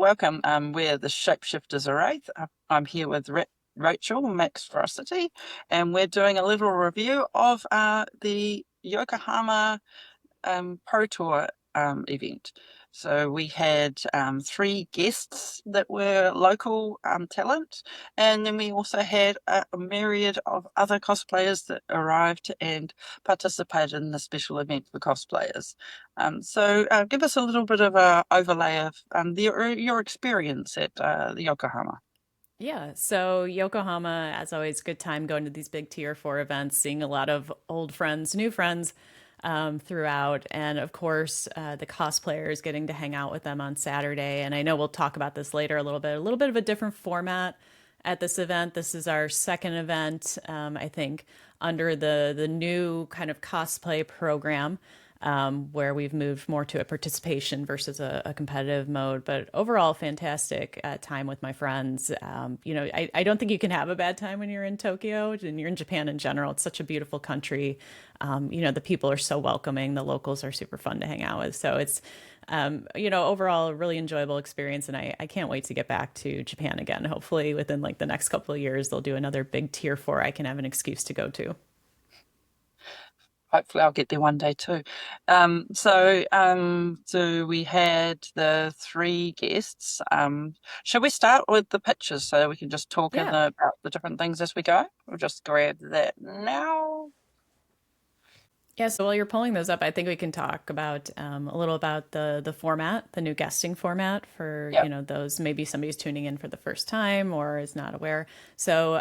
welcome. We're the Shapeshifters Array. I'm here with Rachel, Max Ferocity, and we're doing a little review of the Yokohama Pro Tour event. So we had three guests that were local talent, and then we also had a myriad of other cosplayers that arrived and participated in the special event for cosplayers. So give us a little bit of a overlay of your experience at the Yokohama. Yeah, so Yokohama, as always, good time going to these big tier four events, seeing a lot of old friends, new friends throughout, and of course the cosplayers getting to hang out with them on Saturday. And I know we'll talk about this later a little bit of a different format at this event. This is our second event, I think, under the new kind of cosplay program where we've moved more to a participation versus a competitive mode. But overall, fantastic time with my friends. I don't think you can have a bad time when you're in Tokyo and you're in Japan in general. It's such a beautiful country. The people are so welcoming. The locals are super fun to hang out with. So it's, overall a really enjoyable experience. And I can't wait to get back to Japan again. Hopefully within like the next couple of years, they'll do another big tier four I can have an excuse to go to. Hopefully, I'll get there one day too. So we had the three guests. Shall we start with the pictures so we can just talk Yeah. about the different things as we go? We'll just grab that now. Yeah, so while you're pulling those up, I think we can talk about a little about the format, the new guesting format for Yep. those maybe somebody's tuning in for the first time or is not aware. So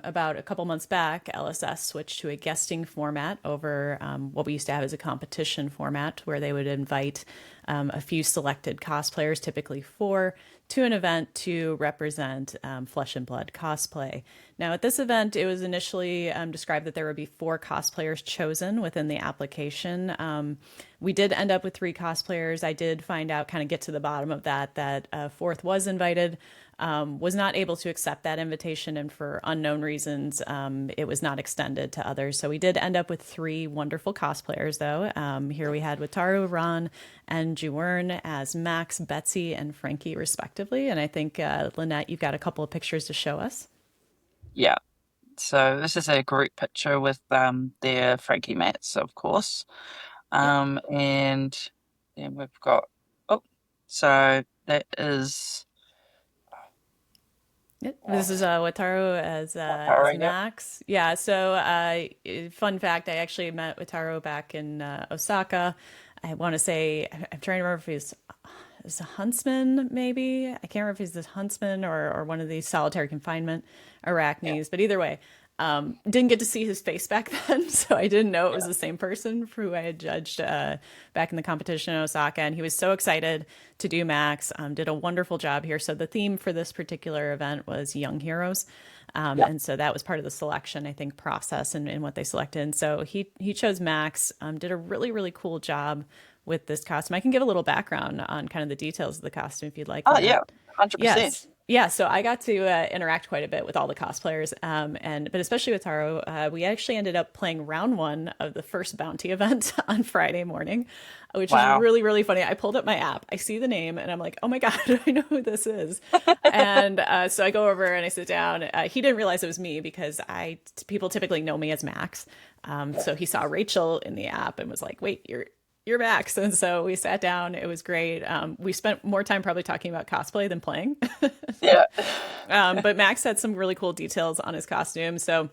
about a couple months back, LSS switched to a guesting format over what we used to have as a competition format, where they would invite a few selected cosplayers, typically four, to an event to represent Flesh and Blood cosplay. Now, at this event, it was initially described that there would be four cosplayers chosen within the application. We did end up with three cosplayers. I did find out, kind of get to the bottom of that a fourth was invited, was not able to accept that invitation, and for unknown reasons, it was not extended to others. So we did end up with three wonderful cosplayers, though. Here we had Wataru, Ron, and Jorn as Max, Betsy, and Frankie, respectively. And I think, Lynette, you've got a couple of pictures to show us. Yeah. So this is a group picture with their Frankie mats, of course. Yep. And then we've got, oh, so that is Yep. uh, This is Wataru as Wataru, yep. Max. Yeah. So, fun fact: I actually met Wataru back in Osaka. I want to say I'm trying to remember if he's a huntsman, maybe. I can't remember if he's this huntsman or one of these solitary confinement Yeah, arachnes. But either way, didn't get to see his face back then, so I didn't know it was yeah. the same person for who I had judged back in the competition in Osaka. And he was so excited to do Max. Did a wonderful job here. So the theme for this particular event was young heroes. Yeah. And so that was part of the selection, I think, process and what they selected. And so he chose Max, did a really, really cool job with this costume. I can give a little background on kind of the details of the costume if you'd like, Oh, yeah, Lynette. 100%. Yes. Yeah, so I got to interact quite a bit with all the cosplayers, but especially with Taro. We actually ended up playing round one of the first bounty event on Friday morning, which is Wow. really, really funny. I pulled up my app, I see the name, and I'm like, oh my God, I know who this is. And so I go over and I sit down. He didn't realize it was me because people typically know me as Max. So he saw Rachel in the app and was like, wait, you're Max. And so we sat down. It was great. We spent more time probably talking about cosplay than playing. Yeah. But Max had some really cool details on his costume. So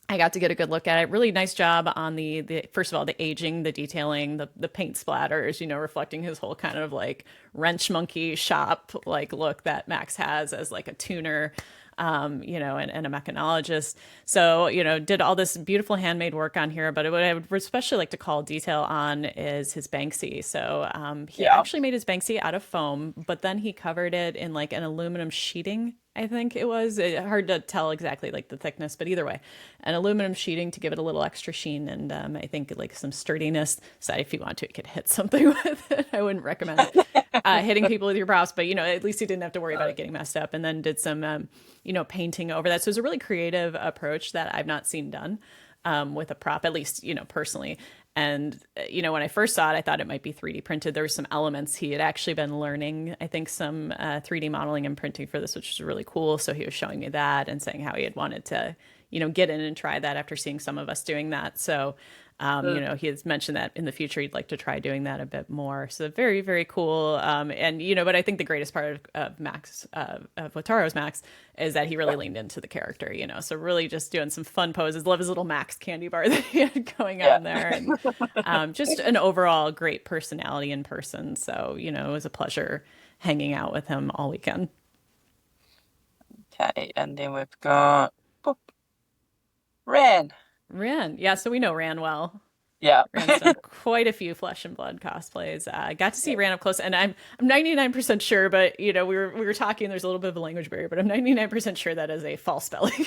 I got to get a good look at it. Really nice job on the first of all, the aging, the detailing, the paint splatters, reflecting his whole kind of like wrench monkey shop like look that Max has as like a tuner, and a mechanologist. So, did all this beautiful handmade work on here. But what I would especially like to call detail on is his Banksy. So he Yeah. actually made his Banksy out of foam, but then he covered it in like an aluminum sheeting. I think it was hard to tell exactly like the thickness, but either way, an aluminum sheeting to give it a little extra sheen and I think like some sturdiness. So if you want to, you could hit something with it. I wouldn't recommend hitting people with your props, but at least he didn't have to worry about it getting messed up. And then did some, painting over that. So it was a really creative approach that I've not seen done with a prop, at least, personally. And, when I first saw it, I thought it might be 3D printed. There were some elements. He had actually been learning, I think, some 3D modeling and printing for this, which was really cool. So he was showing me that and saying how he had wanted to, get in and try that after seeing some of us doing that. So, he has mentioned that in the future he'd like to try doing that a bit more. So very, very cool. And but I think the greatest part of Max, of Wataro's Max, is that he really leaned into the character. So really just doing some fun poses. Love his little Max candy bar that he had going on there, and just an overall great personality in person. So it was a pleasure hanging out with him all weekend. Okay, and then we've got boop, Ran. Ran, yeah, so we know Ran well. Yeah. Ran's done quite a few Flesh and Blood cosplays. I got to see Ran up close, and I'm 99% sure, but we were talking. There's a little bit of a language barrier, but I'm 99% sure that is a false spelling.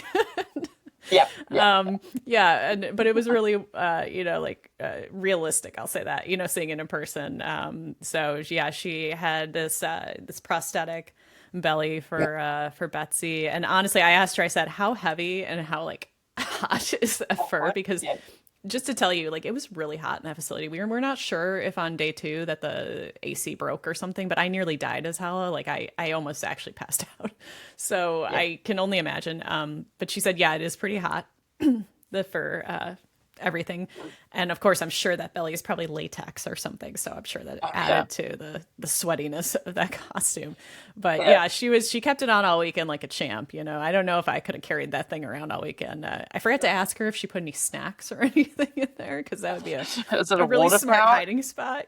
Yeah. But it was really realistic. I'll say that. Seeing it in person. So yeah, she had this prosthetic belly for Betsy, and honestly, I asked her. I said, "How heavy and how like hot is that fur?" Because just to tell you, like, it was really hot in that facility. We're not sure if on day 2 that the AC broke or something, but I nearly died as Hala. Like I almost actually passed out. So I can only imagine. But she said, yeah, it is pretty hot. The fur, everything. And of course, I'm sure that belly is probably latex or something. So I'm sure that it added to the sweatiness of that costume. But yeah, she kept it on all weekend like a champ. I don't know if I could have carried that thing around all weekend. I forgot to ask her if she put any snacks or anything in there, because that would be a really smart hiding spot.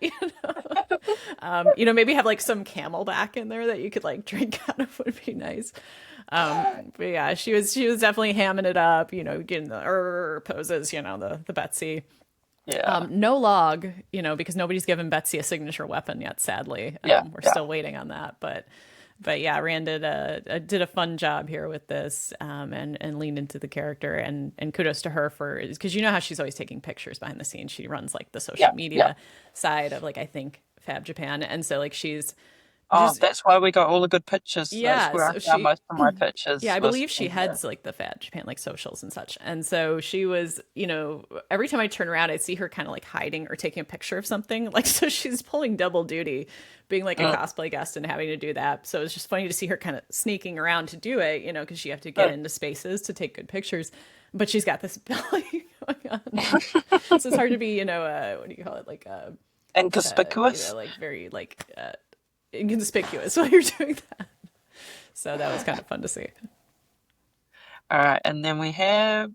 Maybe have like some Camelback in there that you could like drink out of would be nice. But yeah, she was definitely hamming it up, getting the poses, the Betsy. Yeah. No log, because nobody's given Betsy a signature weapon yet, sadly. We're still waiting on that, but yeah, Rand did a fun job here with this, and leaned into the character, and kudos to her because how she's always taking pictures behind the scenes. She runs like the social media side of like, I think, Fab Japan, and so like she's. That's why we got all the good pictures. Yeah, that's where I found most of my pictures. Yeah, I believe she heads like the Fab Japan, like socials and such. And so she was, every time I turn around, I'd see her kind of like hiding or taking a picture of something. Like, so she's pulling double duty, being like a cosplay guest and having to do that. So it's just funny to see her kind of sneaking around to do it, because you have to get into spaces to take good pictures. But she's got this belly going on. So it's hard to be, what do you call it? Like, inconspicuous? Like very like, inconspicuous while you're doing that. So that was kind of fun to see. All right, and then we have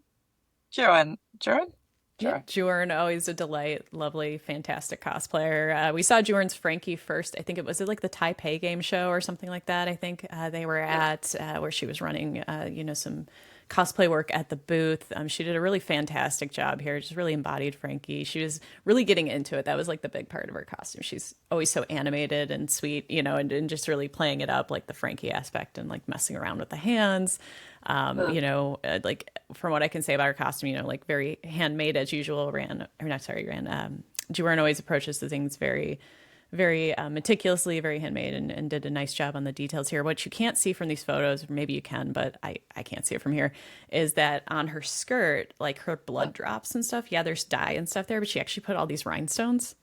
Jorn. Jorn, always a delight. Lovely, fantastic cosplayer. We saw Jorn's Frankie first. I think it was like the Taipei game show or something like that. I think they were at where she was running, some cosplay work at the booth. She did a really fantastic job here. Just really embodied Frankie. She was really getting into it. That was like the big part of her costume. She's always so animated and sweet, and just really playing it up, like the Frankie aspect, and like messing around with the hands. Like from what I can say about her costume, like very handmade as usual. Jorn always approaches the things very, very meticulously, very handmade, and did a nice job on the details here. What you can't see from these photos, or maybe you can, but I can't see it from here, is that on her skirt, like her blood drops and stuff. Yeah, there's dye and stuff there, but she actually put all these rhinestones,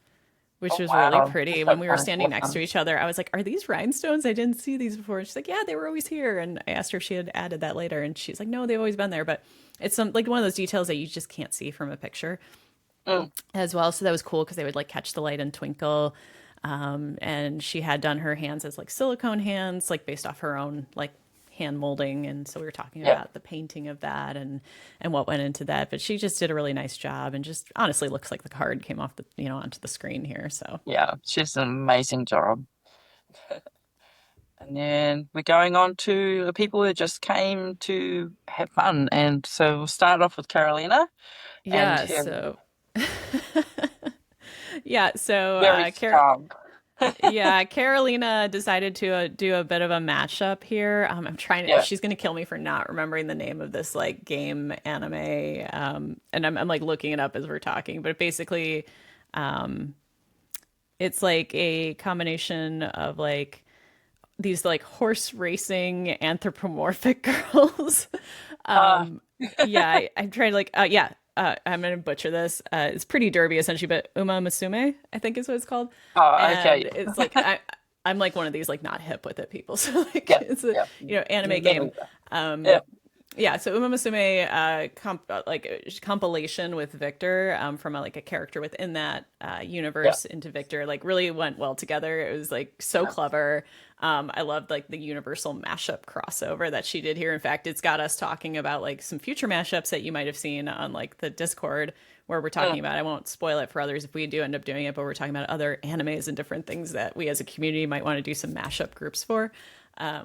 which was really pretty. When we were standing next to each other, I was like, are these rhinestones? I didn't see these before. And she's like, yeah, they were always here. And I asked her if she had added that later, and she's like, no, they've always been there. But it's like one of those details that you just can't see from a picture as well. So that was cool because they would like catch the light and twinkle. And she had done her hands as like silicone hands, like based off her own like hand molding. And so we were talking about the painting of that and what went into that. But she just did a really nice job, and just honestly looks like the card came off the, onto the screen here. So yeah, she's an amazing job. And then we're going on to the people who just came to have fun. And so we'll start off with Carolina. Yeah, and so calm. yeah, Carolina decided to do a bit of a mashup here. I'm trying to, she's going to kill me for not remembering the name of this like game anime. And I'm like looking it up as we're talking, but basically, it's like a combination of like these like horse racing anthropomorphic girls. I'm trying to like, I'm gonna butcher this. It's pretty derby essentially, but Uma Musume, I think is what it's called. Oh, And okay. it's like I'm like one of these like not hip with it people. So like Yeah, it's a yeah. anime Me game. neither. Um, Yeah, yeah, so Uma Musume compilation with Victor from like a character within that yeah, universe into Victor like really went well together. It was like so yeah. clever. I loved like the universal mashup crossover that she did here. In fact, it's got us talking about like some future mashups that you might have seen on like the Discord where we're Mm, talking about. I won't spoil it for others if we do end up doing it, but we're talking about other animes and different things that we as a community might want to do some mashup groups for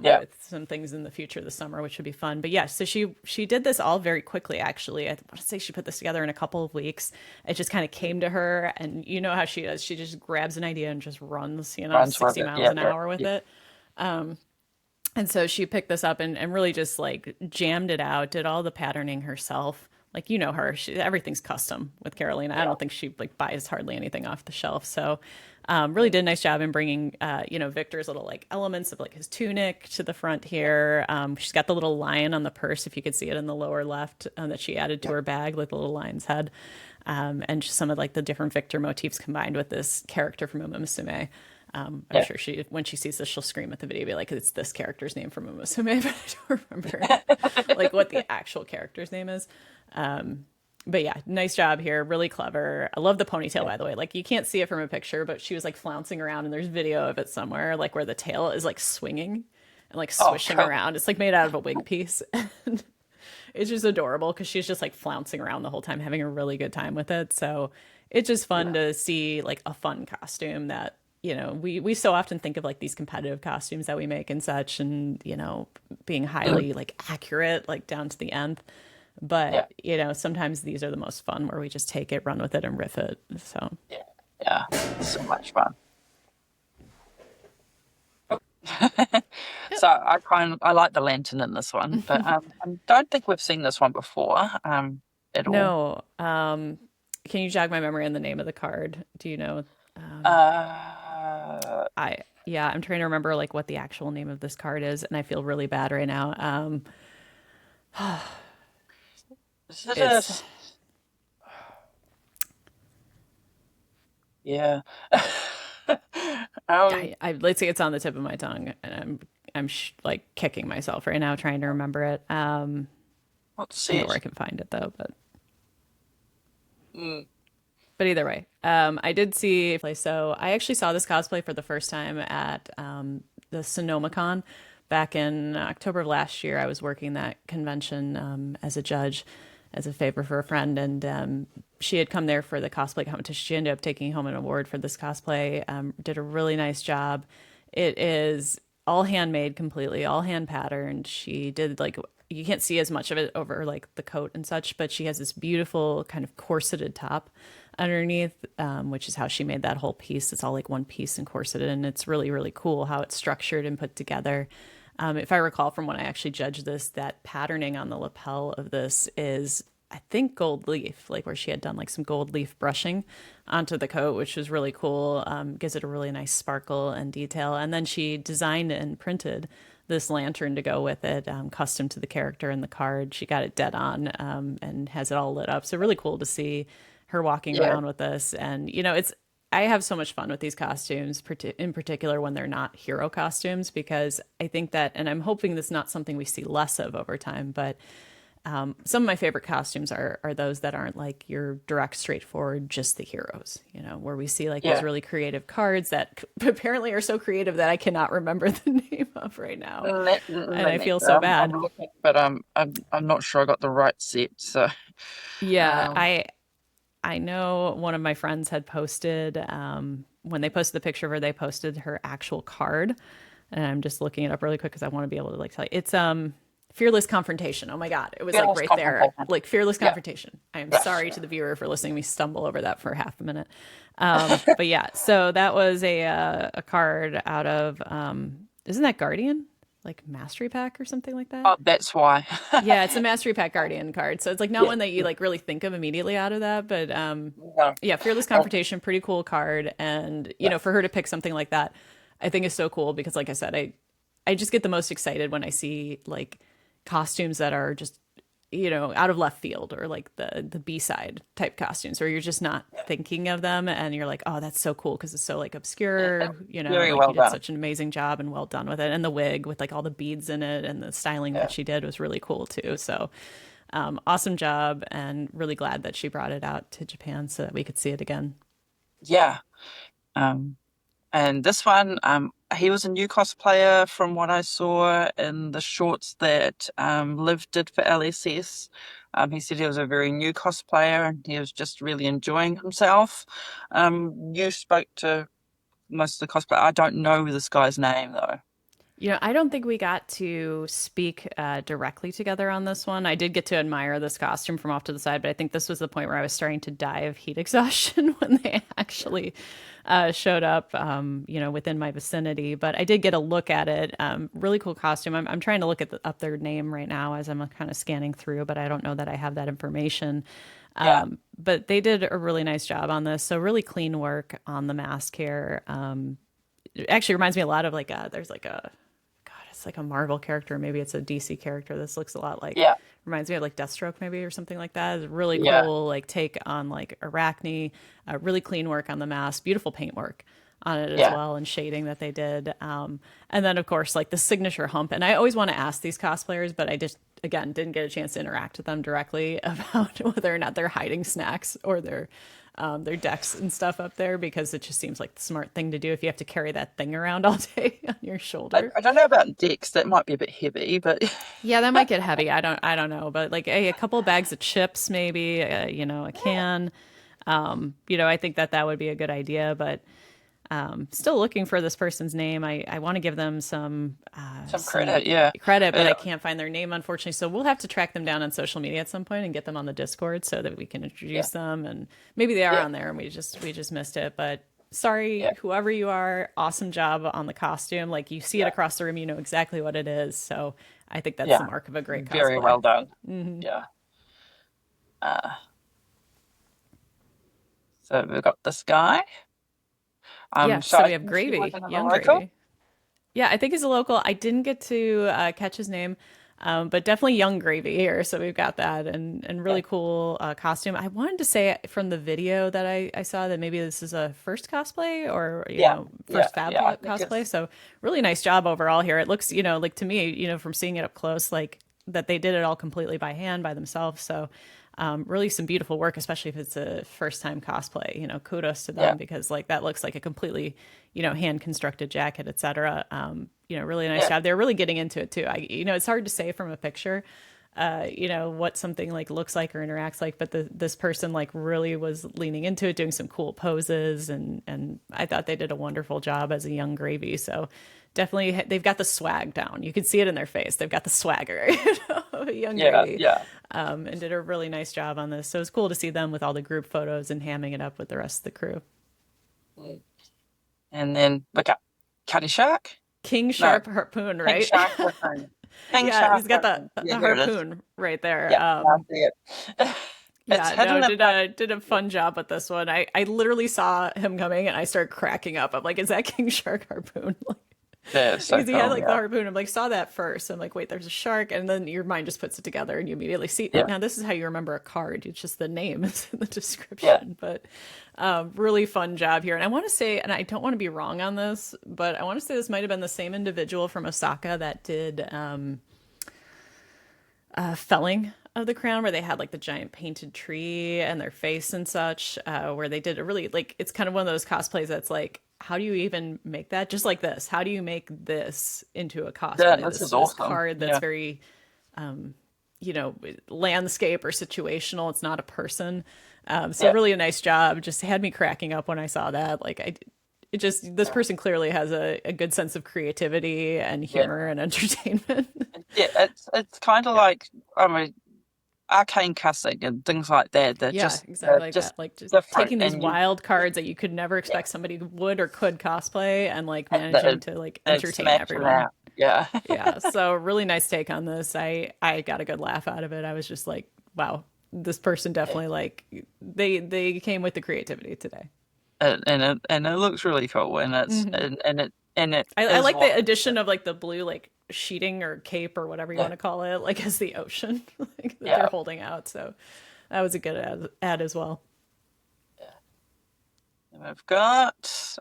yeah. with some things in the future this summer, which would be fun. But yeah, so she did this all very quickly. Actually, I want to say she put this together in a couple of weeks. It just kind of came to her, and you know how she does. She just grabs an idea and just runs, Runs with 60 it. miles Yeah, an yeah, hour with yeah. it. And so she picked this up and really just like jammed it out, did all the patterning herself. Like you know her, everything's custom with Carolina. I Yeah. don't think she like buys hardly anything off the shelf. So really did a nice job in bringing Victor's little like elements of like his tunic to the front here. She's got the little lion on the purse, if you could see it in the lower left, that she added to her bag, like the little lion's head, and just some of like the different Victor motifs combined with this character from Uma Musume. I'm Yeah. sure when she sees this, she'll scream at the video, be like, "It's this character's name from Uma Musume," but I don't remember like what the actual character's name is. But yeah, nice job here. Really clever. I love the ponytail, Yeah. by the way. Like you can't see it from a picture, but she was like flouncing around, and there's video of it somewhere, like where the tail is like swinging and like Oh, swishing cool. around. It's like made out of a wig piece. And it's just adorable because she's just like flouncing around the whole time, having a really good time with it. So it's just fun Yeah. to see like a fun costume that we so often think of like these competitive costumes that we make and such, and being highly like accurate, like down to the nth. Yeah. But sometimes these are the most fun where we just take it, run with it, and riff it. So Yeah. Yeah. So much fun. yep. So I like the lantern in this one, but I don't think we've seen this one before at all. No. Can you jog my memory on the name of the card? Do you know? Um, Uh, I'm trying to remember like what the actual name of this card is, and I feel really bad right now. is it a It's s- yeah. um, let's say it's on the tip of my tongue, and like kicking myself right now trying to remember it. let's I see know where it. I can find it though, but Mm, either way, I did see play. So I actually saw this cosplay for the first time at the SonomaCon back in October of last year. I was working that convention as a judge, as a favor for a friend, and she had come there for the cosplay competition. She ended up taking home an award for this cosplay. Did a really nice job. It is all handmade, completely all hand patterned. She did like you can't see as much of it over like the coat and such, but she has this beautiful kind of corseted top underneath, which is how she made that whole piece. It's all like one piece and corseted, and it's really, really cool how it's structured and put together. If I recall from when I actually judged this, that patterning on the lapel of this is, I think, gold leaf, like where she had done like some gold leaf brushing onto the coat, which was really cool. Gives it a really nice sparkle and detail. And then she designed and printed this lantern to go with it, custom to the character and the card. She got it dead on and has it all lit up. So really cool to see her walking yeah. around with this. And, I have so much fun with these costumes, in particular when they're not hero costumes, because I think that, and I'm hoping this is not something we see less of over time, but some of my favorite costumes are those that aren't like your direct, straightforward, just the heroes, where we see like these Yeah. really creative cards that apparently are so creative that I cannot remember the name of right now. And Let I me. feel so I'm bad. looking, but I'm not sure I got the right set. So Yeah, um, I know one of my friends had posted when they posted the picture of her, they posted her actual card, and I'm just looking it up really quick because I want to be able to like tell you. It's Fearless Confrontation. Oh my God, it was like fearless right there, confrontation. like Fearless Yeah. Confrontation. I am Yes. sorry to the viewer for listening to me stumble over that for half a minute, but yeah. So that was a card out of isn't that Guardian, like Mastery Pack or something like that? Oh, that's why. Yeah, it's a Mastery Pack Guardian card. So it's like not Yeah. one that you like really think of immediately out of that, but No. yeah, Fearless Oh, Confrontation, pretty cool card. And yeah. for her to pick something like that, I think is so cool because like I said, I just get the most excited when I see like costumes that are just out of left field, or like the B-side type costumes where you're just not thinking of them, and you're like, oh, that's so cool because it's so like Yeah, obscure, very like well you did done. such an amazing job and well done with it. And the wig with like all the beads in it and the styling Yeah, that she did was really cool too. So awesome job, and really glad that she brought it out to Japan so that we could see it again. yeah. Um, and this one, he was a new cosplayer from what I saw in the shorts that Liv did for LSS. He said he was a very new cosplayer and he was just really enjoying himself. You spoke to most of the cosplay. I don't know this guy's name though. I don't think we got to speak directly together on this one. I did get to admire this costume from off to the side, but I think this was the point where I was starting to die of heat exhaustion when they actually showed up, within my vicinity. But I did get a look at it. Really cool costume. I'm trying to look up their name right now as I'm kind of scanning through, but I don't know that I have that information. Yeah, But they did a really nice job on this. So really clean work on the mask here. It actually reminds me a lot of like there's like a God, it's like a Marvel character, maybe it's a DC character. This looks a lot like, yeah, reminds me of like Deathstroke maybe, or something like that. It's a really yeah, cool like take on like Arachne. Really clean work on the mask, beautiful paint work on it as yeah, well, and shading that they did. And then of course like the signature hump. And I always want to ask these cosplayers, but I just again didn't get a chance to interact with them directly about whether or not they're hiding snacks or their decks and stuff up there, because it just seems like the smart thing to do if you have to carry that thing around all day on your shoulder. I don't know about Dex. That might be a bit heavy, but Yeah, that might get heavy. I don't know, but like a couple bags of chips, maybe, a can. I think that would be a good idea, but still looking for this person's name. I want to give them some some credit. Yeah, credit, but uh, I can't find their name, unfortunately. So we'll have to track them down on social media at some point and get them on the Discord so that we can yeah, introduce them. And maybe they are yeah, on there and we just missed it. But sorry, yeah, whoever you are, awesome job on the costume. Like you see it yeah, across the room, you know exactly what it is. So I think that's the yeah. mark of a great Very cosplay. well done. Yeah. Uh, so we've got this guy. Yeah, So so I we have think he was Gravy, another young local. Gravy. Yeah, I think he's a local. I didn't get to catch his name, but definitely Young Gravy here. So we've got that, and Yeah, really cool costume. I wanted to say from the video that I saw that maybe this is a first cosplay, or yeah, yeah, first fab yeah. I think cosplay. it's So really nice job overall here. It looks, like to me, from seeing it up close, like that they did it all completely by hand by themselves. So really some beautiful work, especially if it's a first time cosplay. Kudos to yeah, them, because like that looks like a completely, hand constructed jacket, etc. Really nice yeah, job. They're really getting into it too. It's hard to say from a picture, what something like looks like or interacts like, but this person like really was leaning into it, doing some cool poses, and I thought they did a wonderful job as a young Gravy. So definitely they've got the swag down. You can see it in their face. They've got the swagger, young yeah, Gravy, yeah. and did a really nice job on this. So it's cool to see them with all the group photos and hamming it up with the rest of the crew. And then we got Cutty Shark. King No, Sharp Harpoon, Pink right? Shark Harpoon. Pink Yeah, Shark he's got the Harpoon. the Yeah, here it is. harpoon right there. Yeah, I see it. It's Yeah, no, hidden did about. a fun job with this one. I literally saw him coming and I started cracking up. I'm like, is that King Shark Harpoon? Yeah, it's so Because he had cool. like the Yeah, harpoon. I'm like, saw that first. I'm like, wait, there's a shark, and then your mind just puts it together, and you immediately see. yeah, Now this is how you remember a card. It's just the name is in the yeah. description. But really fun job here. And I want to say, and I don't want to be wrong on this, but I want to say this might have been the same individual from Osaka that did felling of the crown, where they had like the giant painted tree and their face and such, where they did a really like, it's kind of one of those cosplays that's like, how do you even make that just like this? How do you make this into a Yeah, cosplay, this this is this awesome. card that's Yeah, very landscape or situational, it's not a person. So yeah, really a nice job. Just had me cracking up when I saw that. Like it just, this person clearly has a good sense of creativity and yeah, humor and entertainment. yeah. It's kind of like arcane cussing and things like that. They're Yeah, just exactly like just that. Like just different, taking these and you wild cards that you could never yeah, expect somebody would or could cosplay, and like they managing to like they entertain smash them everyone. out. Yeah, Yeah, so really nice take on this. I got a good laugh out of it. I was just like, wow, this person yeah. definitely like they came with the creativity today. And it looks really cool, and it's and it I is like what the addition of like the blue like sheeting or cape or whatever you Yeah. want to call it, like as the ocean like, that they're Yeah. holding out. So that was a good ad as well. We've got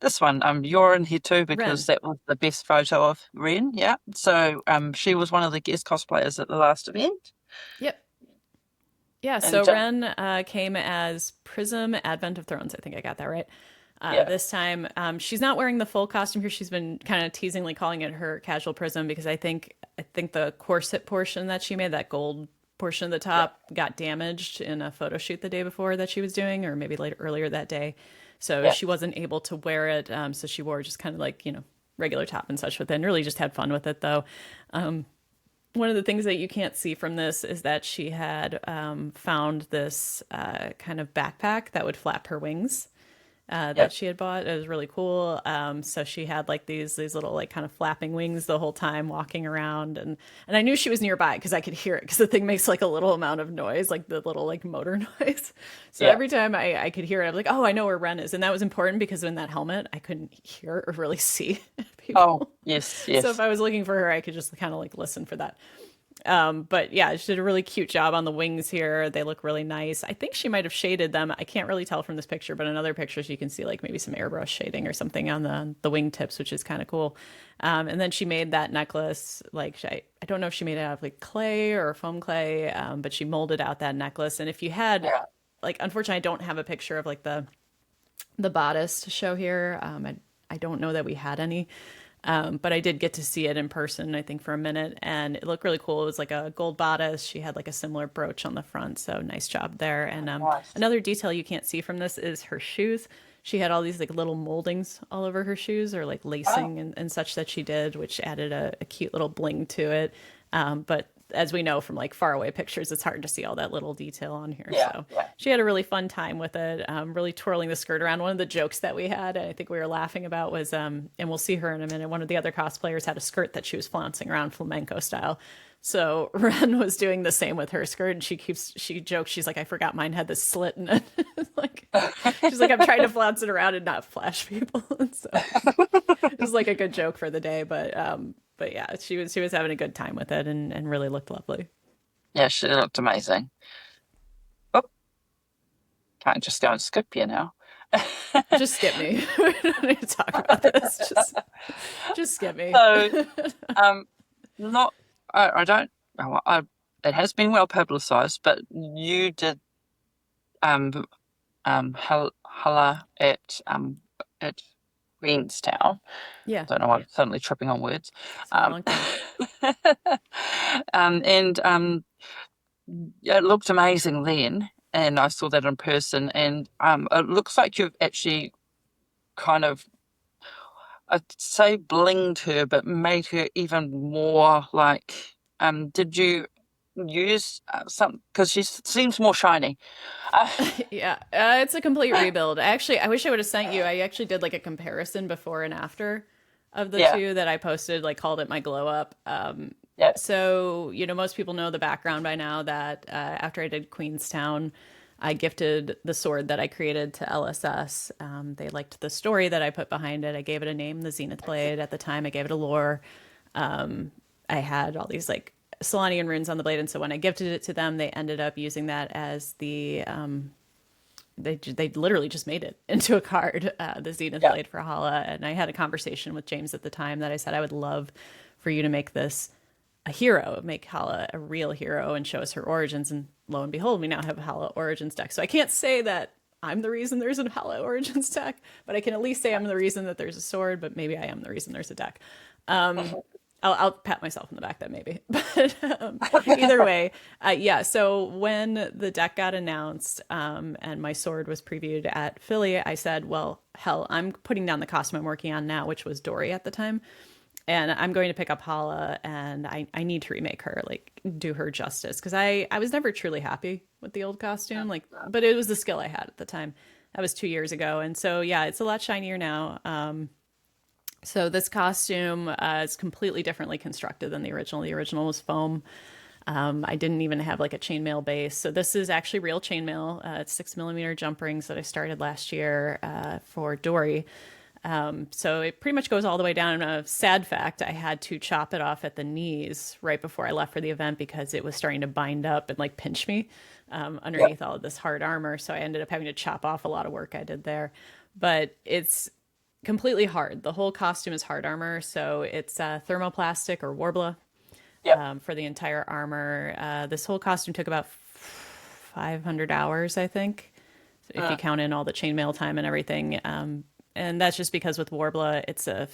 this one. You're in here too because Ren. that was the best photo of Ren. Yeah. So she was one of the guest cosplayers at the last event. Yep. Yeah, so And Ren came as Prism Advent of Thrones. I think I got that right. yeah, This time, she's not wearing the full costume here. She's been kind of teasingly calling it her casual Prism because I think the corset portion that she made, that gold portion of the yeah, top, got damaged in a photo shoot the day before that she was doing, or maybe later earlier that day. So yeah. she wasn't able to wear it. So she wore just kind of like regular top and such with it, and really just had fun with it though. One of the things that you can't see from this is that she had found this kind of backpack that would flap her wings Yeah. that she had bought. It was really cool. So she had like these little like kind of flapping wings the whole time walking around, and I knew she was nearby because I could hear it because the thing makes like a little amount of noise, like the little like motor noise. So Yeah. every time I could hear it, I'm like, oh, I know where Ren is, and that was important because in that helmet I couldn't hear or really see Oh, people. yes, So if yes. I was looking for her, I could just kind of like listen for that. But yeah, she did a really cute job on the wings here. They look really nice. I think she might have shaded them. I can't really tell from this picture, but in other pictures you can see like maybe some airbrush shading or something on the wing tips, which is kind of cool. And then she made that necklace. Like I don't know if she made it out of like clay or foam clay, but she molded out that necklace. And if you had Yeah. like, unfortunately, I don't have a picture of like the bodice to show here. I don't know that we had any. But I did get to see it in person, I think, for a minute, and it looked really cool. It was like a gold bodice. She had like a similar brooch on the front, so nice job there. And Nice. another detail you can't see from this is her shoes. She had all these like little moldings all over her shoes, or like Oh, lacing and such that she did, which added a cute little bling to it. But as we know from like far away pictures, it's hard to see all that little detail on here. yeah, So yeah. she had a really fun time with it, really twirling the skirt around. One of the jokes that we had, I think we were laughing about, was, and we'll see her in a minute, one of the other cosplayers had a skirt that she was flouncing around flamenco style. So Ren was doing the same with her skirt, and she jokes, she's like, I forgot mine had this slit in it. Like, she's like, I'm trying to flounce it around and not flash people. And so it was like a good joke for the day, but yeah, she was having a good time with it and really looked lovely. Yeah, she looked amazing. Oh, can't just go and skip you now. Just skip me. We don't need to talk about this. Just skip me. So, um, not, I don't, well, it has been well publicized, but you did, um, Hala at Queenstown. Yeah, Don't know why I'm suddenly tripping on words. it's been a Um, long time. and it looked amazing then, and I saw that in person, and it looks like you've actually kind of, I'd say blinged her, but made her even more like, did you use some, because she seems more shiny. Uh, Yeah, it's a complete rebuild. I wish I would have sent you. I actually did like a comparison before and after of the yeah, two that I posted, like called it my glow up. yeah, So, most people know the background by now that after I did Queenstown, I gifted the sword that I created to LSS. They liked the story that I put behind it. I gave it a name, the Zenith Blade. At the time, I gave it a lore. I had all these like Solanian runes on the blade, and so when I gifted it to them, they ended up using that as they literally just made it into a card, the Zenith yeah, Blade for Hala. And I had a conversation with James at the time that I said I would love for you to make this a hero, make Hala a real hero, and show us her origins. And lo and behold, we now have a Hala Origins deck. So I can't say that I'm the reason there's a Hala Origins deck, but I can at least say I'm the reason that there's a sword. But maybe I am the reason there's a deck. I'll pat myself in the back then maybe. But either way, yeah. So when the deck got announced and my sword was previewed at Philly, I said, well, hell, I'm putting down the costume I'm working on now, which was Dory at the time. And I'm going to pick up Hala, and I need to remake her, like do her justice. Because I was never truly happy with the old costume, like, but it was the skill I had at the time. That was 2 years ago. And so, yeah, it's a lot shinier now. So this costume is completely differently constructed than the original. The original was foam. I didn't even have like a chainmail base. So this is actually real chainmail. It's 6mm jump rings that I started last year for Dory. So it pretty much goes all the way down. A sad fact, I had to chop it off at the knees right before I left for the event because it was starting to bind up and like pinch me Yep. underneath all of this hard armor. So I ended up having to chop off a lot of work I did there. But it's completely hard. The whole costume is hard armor. So it's thermoplastic or Warbler Yep. for the entire armor. This whole costume took about 500 hours, I think, if you Uh, count in all the chainmail time and everything. And that's just because with Warbler, it's a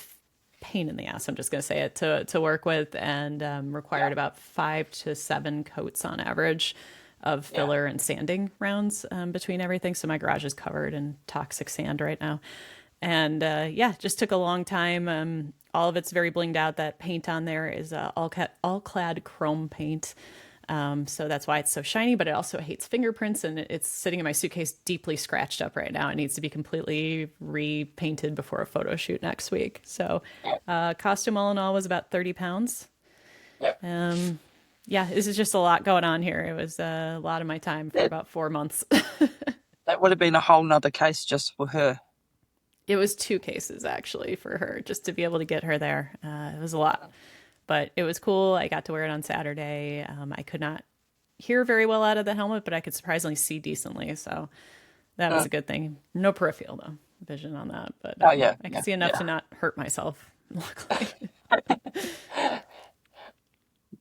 pain in the ass. I'm just going to say it to work with, and yeah. required about 5 to 7 coats on average of Yeah. filler and sanding rounds between everything. So my garage is covered in toxic sand right now. And yeah, just took a long time. All of it's very blinged out. That paint on there is all clad chrome paint. So that's why it's so shiny, but it also hates fingerprints, and it's sitting in my suitcase deeply scratched up right now. It needs to be completely repainted before a photo shoot next week. So, Yep. costume all in all was about 30 pounds. Yep. Yeah, this is just a lot going on here. It was a lot of my time for That, about 4 months. that would have been a whole nother case just for her. It was 2 cases actually for her just to be able to get her there. It was a lot, but it was cool. I got to wear it on Saturday. I could not hear very well out of the helmet, but I could surprisingly see decently. So that was Uh, a good thing. No peripheral though, vision on that, but oh yeah. I could Yeah. see enough Yeah. to not hurt myself. Luckily.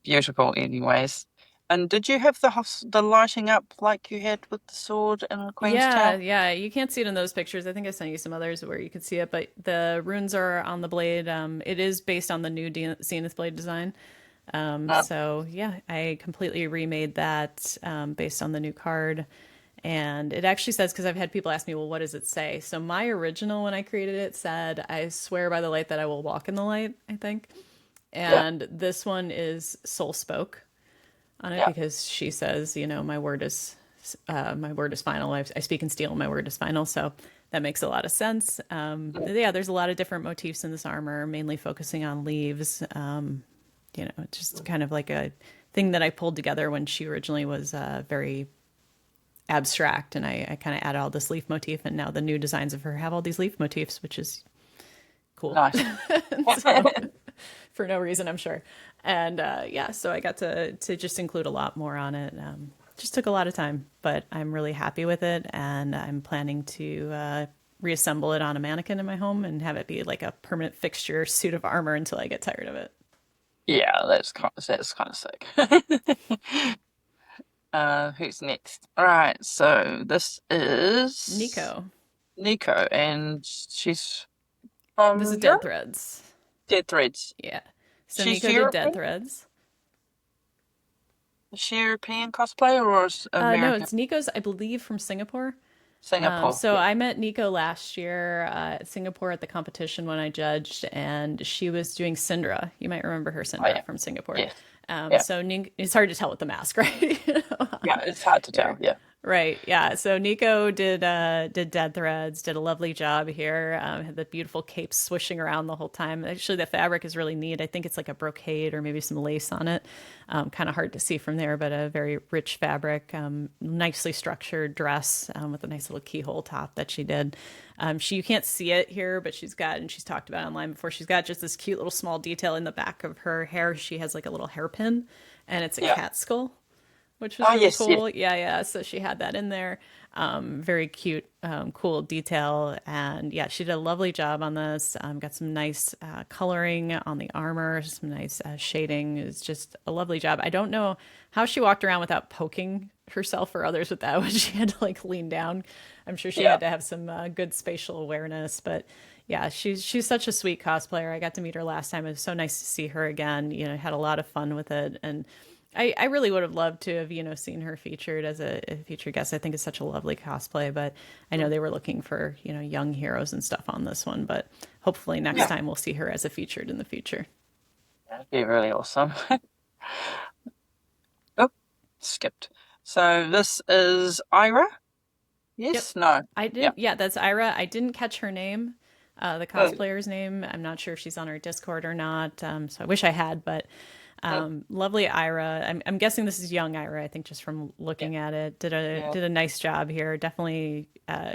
Beautiful, anyways. And did you have the lighting up like you had with the sword in the Queen's Yeah, Tower? yeah. You can't see it in those pictures. I think I sent you some others where you could see it, but the runes are on the blade. It is based on the new Zenith blade design. Uh, So yeah, I completely remade that based on the new card. And it actually says, because I've had people ask me, well, what does it say? So my original, when I created it, said, I swear by the light that I will walk in the light, I think. yeah. And this one is soul spoke on it Yeah. because she says, my word is final. I speak in steel. My word is final. So that makes a lot of sense. Yeah, there's a lot of different motifs in this armor, mainly focusing on leaves. Just kind of like a thing that I pulled together when she originally was very abstract, and I kind of added all this leaf motif, and now the new designs of her have all these leaf motifs, which is cool. Nice. So for no reason, I'm sure. And yeah, so I got to just include a lot more on it. Just took a lot of time, but I'm really happy with it, and I'm planning to reassemble it on a mannequin in my home and have it be like a permanent fixture suit of armor until I get tired of it. Yeah, that's kind of sick. Who's next? All right, so this is Nico, Nico, and she's this is from Dead Europe. Threads. Dead Threads. Yeah. So She's Nico did Dead European. Threads. Is she European cosplayer or is No, American? it's Nico's, I believe, from Singapore. Singapore. So Yeah. I met Nico last year at Singapore at the competition when I judged, and she was doing Syndra. You might remember her, Oh Syndra yeah. from Singapore. Yes. Yeah. So it's hard to tell with the mask, right? Yeah. It's hard to tell. Here. Yeah. Right. Yeah. So Nico did Dead Threads, did a lovely job here. Had the beautiful cape swishing around the whole time. Actually, the fabric is really neat. I think it's like a brocade or maybe some lace on it. Kind of hard to see from there, but a very rich fabric, nicely structured dress with a nice little keyhole top that she did. You can't see it here, but and she's talked about it online before. She's got just this cute little small detail in the back of her hair. She has like a little hairpin, and it's a Yeah. cat skull, which was Oh really yes. Yes. cool. Yeah, yeah. So she had that in there. Very cute, cool detail. And yeah, she did a lovely job on this. Got some nice coloring on the armor, some nice shading. It's just a lovely job. I don't know how she walked around without poking herself or others with that when she had to like lean down. I'm sure she Yeah. had to have some good spatial awareness, but yeah, she's such a sweet cosplayer. I got to meet her last time. It was so nice to see her again. Had a lot of fun with it, and I really would have loved to have, seen her featured as a featured guest. I think it's such a lovely cosplay, but I know they were looking for, young heroes and stuff on this one, but hopefully next Yeah. time we'll see her as a featured in the future. That'd be really awesome. Oh, skipped. So this is Ira. Yep. Yes. No. I Yeah. didn't, yeah, that's Ira. I didn't catch her name, the Oh, cosplayer's name. I'm not sure if she's on our Discord or not. So I wish I had, but Mm, Lovely Ira. I'm guessing this is young Ira. I think just from yeah, looking at it, did a yeah, did a nice job here. Definitely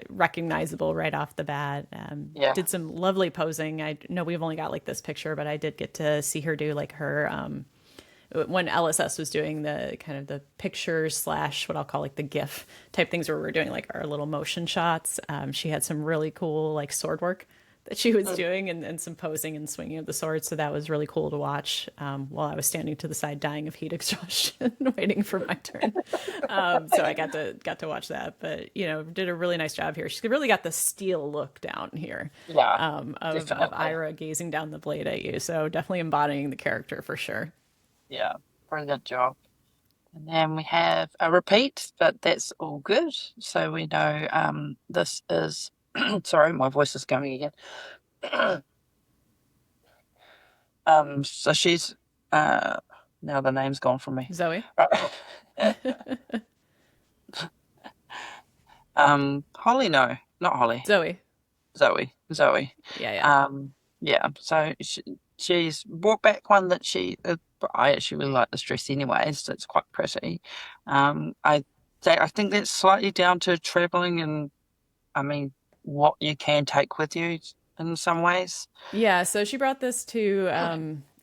recognizable right off the bat. yeah. Did some lovely posing. I know we've only got like this picture, but I did get to see her do like her when LSS was doing the kind of the picture slash what I'll call like the GIF type things where we're doing like our little motion shots. She had some really cool like sword work that she was Mm. doing and some posing and swinging of the sword. So that was really cool to watch while I was standing to the side dying of heat exhaustion waiting for my turn. So I got to watch that. But, you know, did a really nice job here. She really got the steel look down here Yeah, of definitely. Ira gazing down the blade at you. So definitely embodying the character for sure. Yeah, brilliant job. And then we have a repeat, but that's all good. So we know this is, sorry, my voice is going again. So she's, uh, now the name's gone from me. Zoe? Holly, no, not Holly. Zoe. Zoe. Yeah, yeah. Um, yeah, so she's brought back one that I actually really like this dress anyway, so it's quite pretty. I I think that's slightly down to traveling and, I mean, what you can take with you in some ways. Yeah, so she brought this to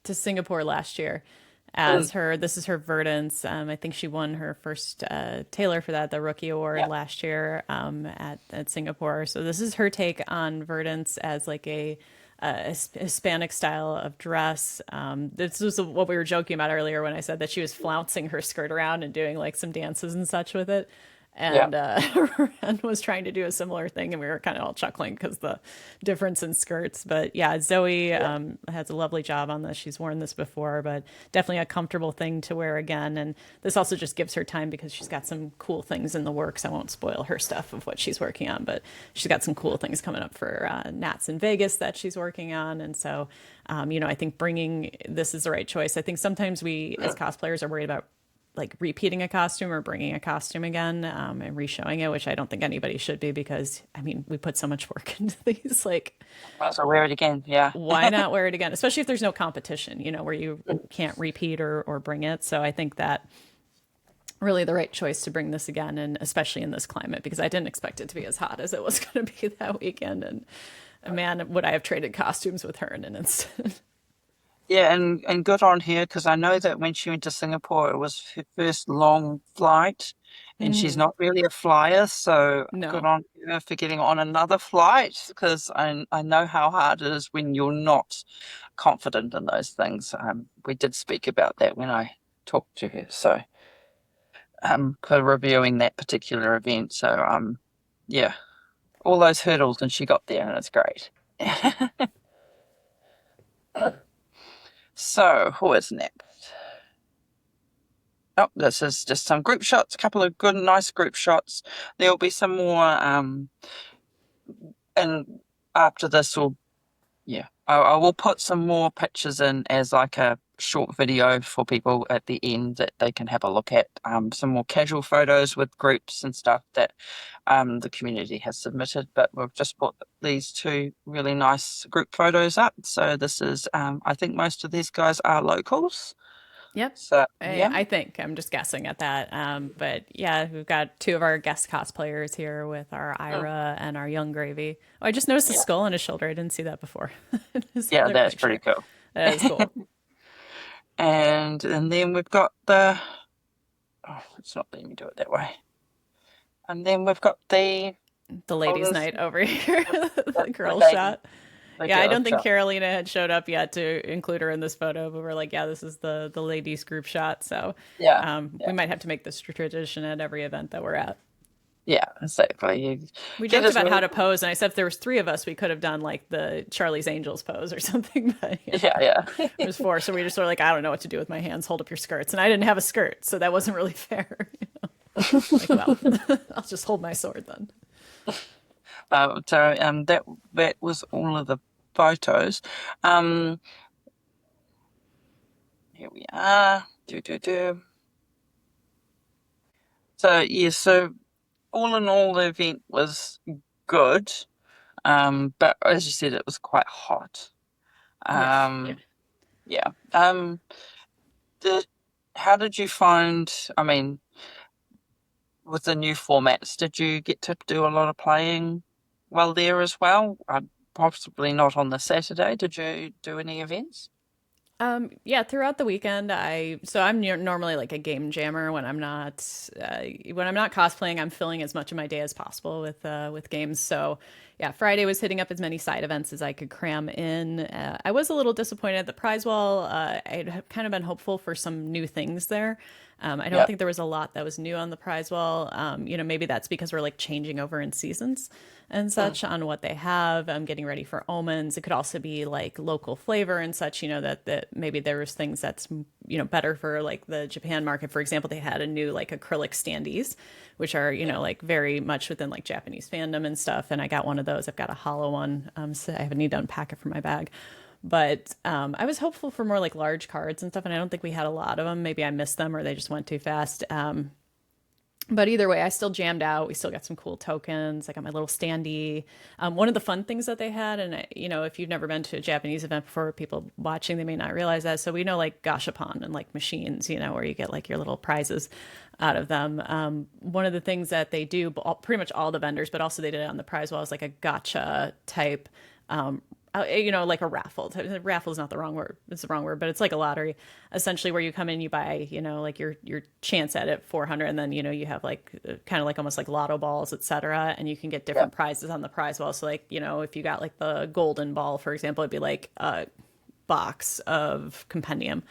Singapore last year Mm, as her this is her Verdance. I think she won her first Taylor for that, the rookie award yeah, last year at Singapore. So this is her take on Verdance as like a Hispanic style of dress. This was what we were joking about earlier when I said that she was flouncing her skirt around and doing like some dances and such with it. yeah, And Ren was trying to do a similar thing, and we were kind of all chuckling because the difference in skirts. But yeah, Zoe yeah, has a lovely job on this. She's worn this before, but definitely a comfortable thing to wear again. And this also just gives her time because she's got some cool things in the works. I won't spoil her stuff of what she's working on, but she's got some cool things coming up for Nats in Vegas that she's working on. And so, you know, I think bringing this is the right choice. I think sometimes we as cosplayers are worried about like repeating a costume or bringing a costume again and reshowing it, which I don't think anybody should be because I mean we put so much work into these. Like, might as well wear it again. Yeah, why not wear it again? Especially if there's no competition, you know, where you can't repeat or bring it. So I think that really the right choice to bring this again, and especially in this climate because I didn't expect it to be as hot as it was going to be that weekend. And man, would I have traded costumes with her in an instant? yeah, and good on her because I know that when she went to Singapore, it was her first long flight, and she's not really a flyer, so good No. on her for getting on another flight because I know how hard it is when you're not confident in those things. We did speak about that when I talked to her, so for reviewing that particular event. So yeah, all those hurdles, and she got there, and it's great. So who is next? Oh, this is just some group shots, a couple of good, nice group shots. There'll be some more, and after this, I will put some more pictures in as like a short video for people at the end that they can have a look at. Some more casual photos with groups and stuff that the community has submitted. But we've just put these two really nice group photos up. So this is, I think most of these guys are locals. Yep. So I, yeah. I think I'm just guessing at that. But yeah, we've got two of our guest cosplayers here with our Mm, Ira and our young Gravy. Oh, I just noticed a yeah. skull on his shoulder. I didn't see that before in his Yeah, other that's pretty picture. cool. That is cool. And then we've got the, oh, it's not letting me do it that way. And then we've got the The ladies' Hollands, night over here, the the girl lady, shot. the Yeah, I girl don't think shot. Carolina had showed up yet to include her in this photo, but we're like, yeah, this is the ladies group shot. So Yeah, yeah, we might have to make this tradition at every event that we're at. yeah, exactly. You We get joked as about many, how to pose, and I said if there was three of us, we could have done like the Charlie's Angels pose or something. But you know, yeah, yeah. there's four, so we just sort of like, I don't know what to do with my hands. Hold up your skirts, and I didn't have a skirt, so that wasn't really fair. Like, well, I'll just hold my sword then. So that was all of the photos. Um, Here we are. Do do do. So yeah, so all in all, the event was good. But as you said, it was quite hot. Yeah, Yeah. Yeah. How did you find, I mean, with the new formats, did you get to do a lot of playing while there as well? Possibly not on the Saturday. Did you do any events? Yeah, throughout the weekend, I'm normally like a game jammer when I'm not cosplaying. I'm filling as much of my day as possible with games. So yeah, Friday was hitting up as many side events as I could cram in. I was a little disappointed at the prize wall. I'd kind of been hopeful for some new things there. I don't Yeah. think there was a lot that was new on the prize wall. Maybe that's because we're like changing over in seasons and Mm. such on what they have. I'm getting ready for omens. It could also be like local flavor and such, that maybe there was things that's, better for like the Japan market. For example, they had a new like acrylic standees, which are, Yeah. like very much within like Japanese fandom and stuff. And I got one of those. I've got a Hala one. So I need to unpack it from my bag. But I was hopeful for more like large cards and stuff, and I don't think we had a lot of them. Maybe I missed them or they just went too fast. But either way, I still jammed out. We still got some cool tokens. I got my little standee. One of the fun things that they had, and if you've never been to a Japanese event before, people watching they may not realize that. So we know like gashapon and like machines, where you get like your little prizes out of them. One of the things that they do, pretty much all the vendors, but also they did it on the prize wall, is like a gotcha type like a raffle. Raffle is not the wrong word. It's the wrong word, but it's like a lottery, essentially, where you come in, you buy, like your chance at it 400, and then you have like kind of like almost like lotto balls, etc., and you can get Yeah. different prizes on the prize wall. So like if you got like the golden ball, for example, it'd be like a box of compendium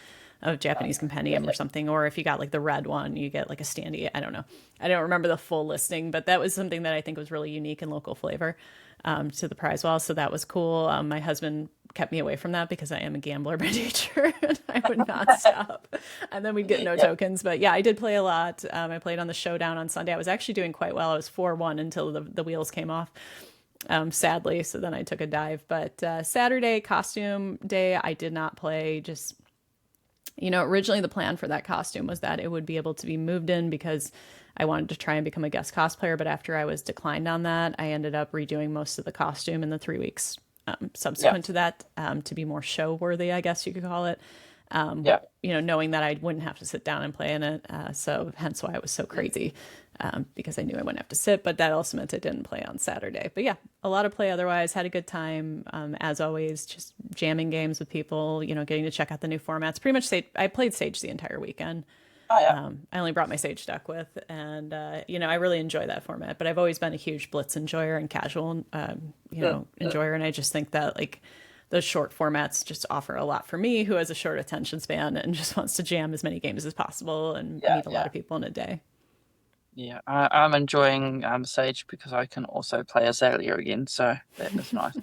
of Japanese Yeah. compendium or something. Or if you got like the red one, you get like a standee. I don't know. I don't remember the full listing, but that was something that I think was really unique and local flavor to the prize wall. So that was cool. My husband kept me away from that because I am a gambler by nature and I would not stop. And then we'd get no Yeah. tokens. But yeah, I did play a lot. I played on the showdown on Sunday. I was actually doing quite well. I was 4-1 until the wheels came off. Sadly, so then I took a dive. But Saturday, costume day, I did not play. Just originally the plan for that costume was that it would be able to be moved in because I wanted to try and become a guest cosplayer. But after I was declined on that, I ended up redoing most of the costume in the 3 weeks Yeah. subsequent to that to be more show worthy, I guess you could call it. Yeah. Knowing that I wouldn't have to sit down and play in it. So hence why it was so crazy because I knew I wouldn't have to sit. But that also meant I didn't play on Saturday. But yeah, a lot of play otherwise. Had a good time. As always, just jamming games with people, getting to check out the new formats. Pretty much I played Sage the entire weekend. Oh, yeah. I only brought my Sage deck with, and I really enjoy that format. But I've always been a huge Blitz enjoyer and casual, enjoyer, and I just think that like those short formats just offer a lot for me, who has a short attention span and just wants to jam as many games as possible and Yeah. meet a lot Yeah. of people in a day. Yeah. I'm enjoying Sage because I can also play Azalea again, so that is nice.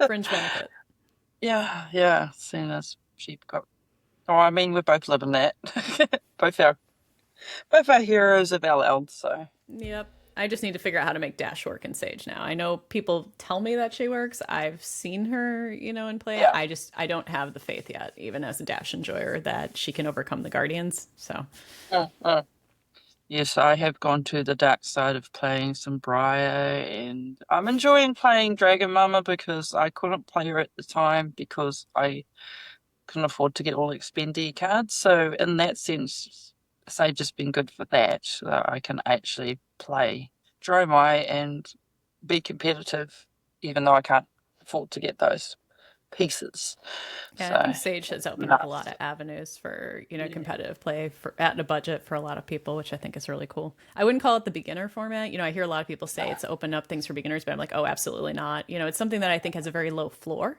Fringe benefit. Yeah, yeah. Seeing as she got. Oh, I mean, we're both living that. both our both our heroes have LL'd, so Yep. I just need to figure out how to make Dash work in Sage now. I know people tell me that she works. I've seen her, in play. yeah. I don't have the faith yet, even as a Dash enjoyer, that she can overcome the Guardians. So Mm, mm. Yes, I have gone to the dark side of playing some Briar, and I'm enjoying playing Dragon Mama because I couldn't play her at the time because I couldn't afford to get all expendy cards. So in that sense, Sage has been good for that. So I can actually play Dromai and be competitive, even though I can't afford to get those pieces. yeah, I think So Sage has it's opened up a lot nice. of avenues for, Yeah. competitive play for at a budget for a lot of people, which I think is really cool. I wouldn't call it the beginner format. I hear a lot of people say it's opened up things for beginners, but I'm like, oh, absolutely not. It's something that I think has a very low floor,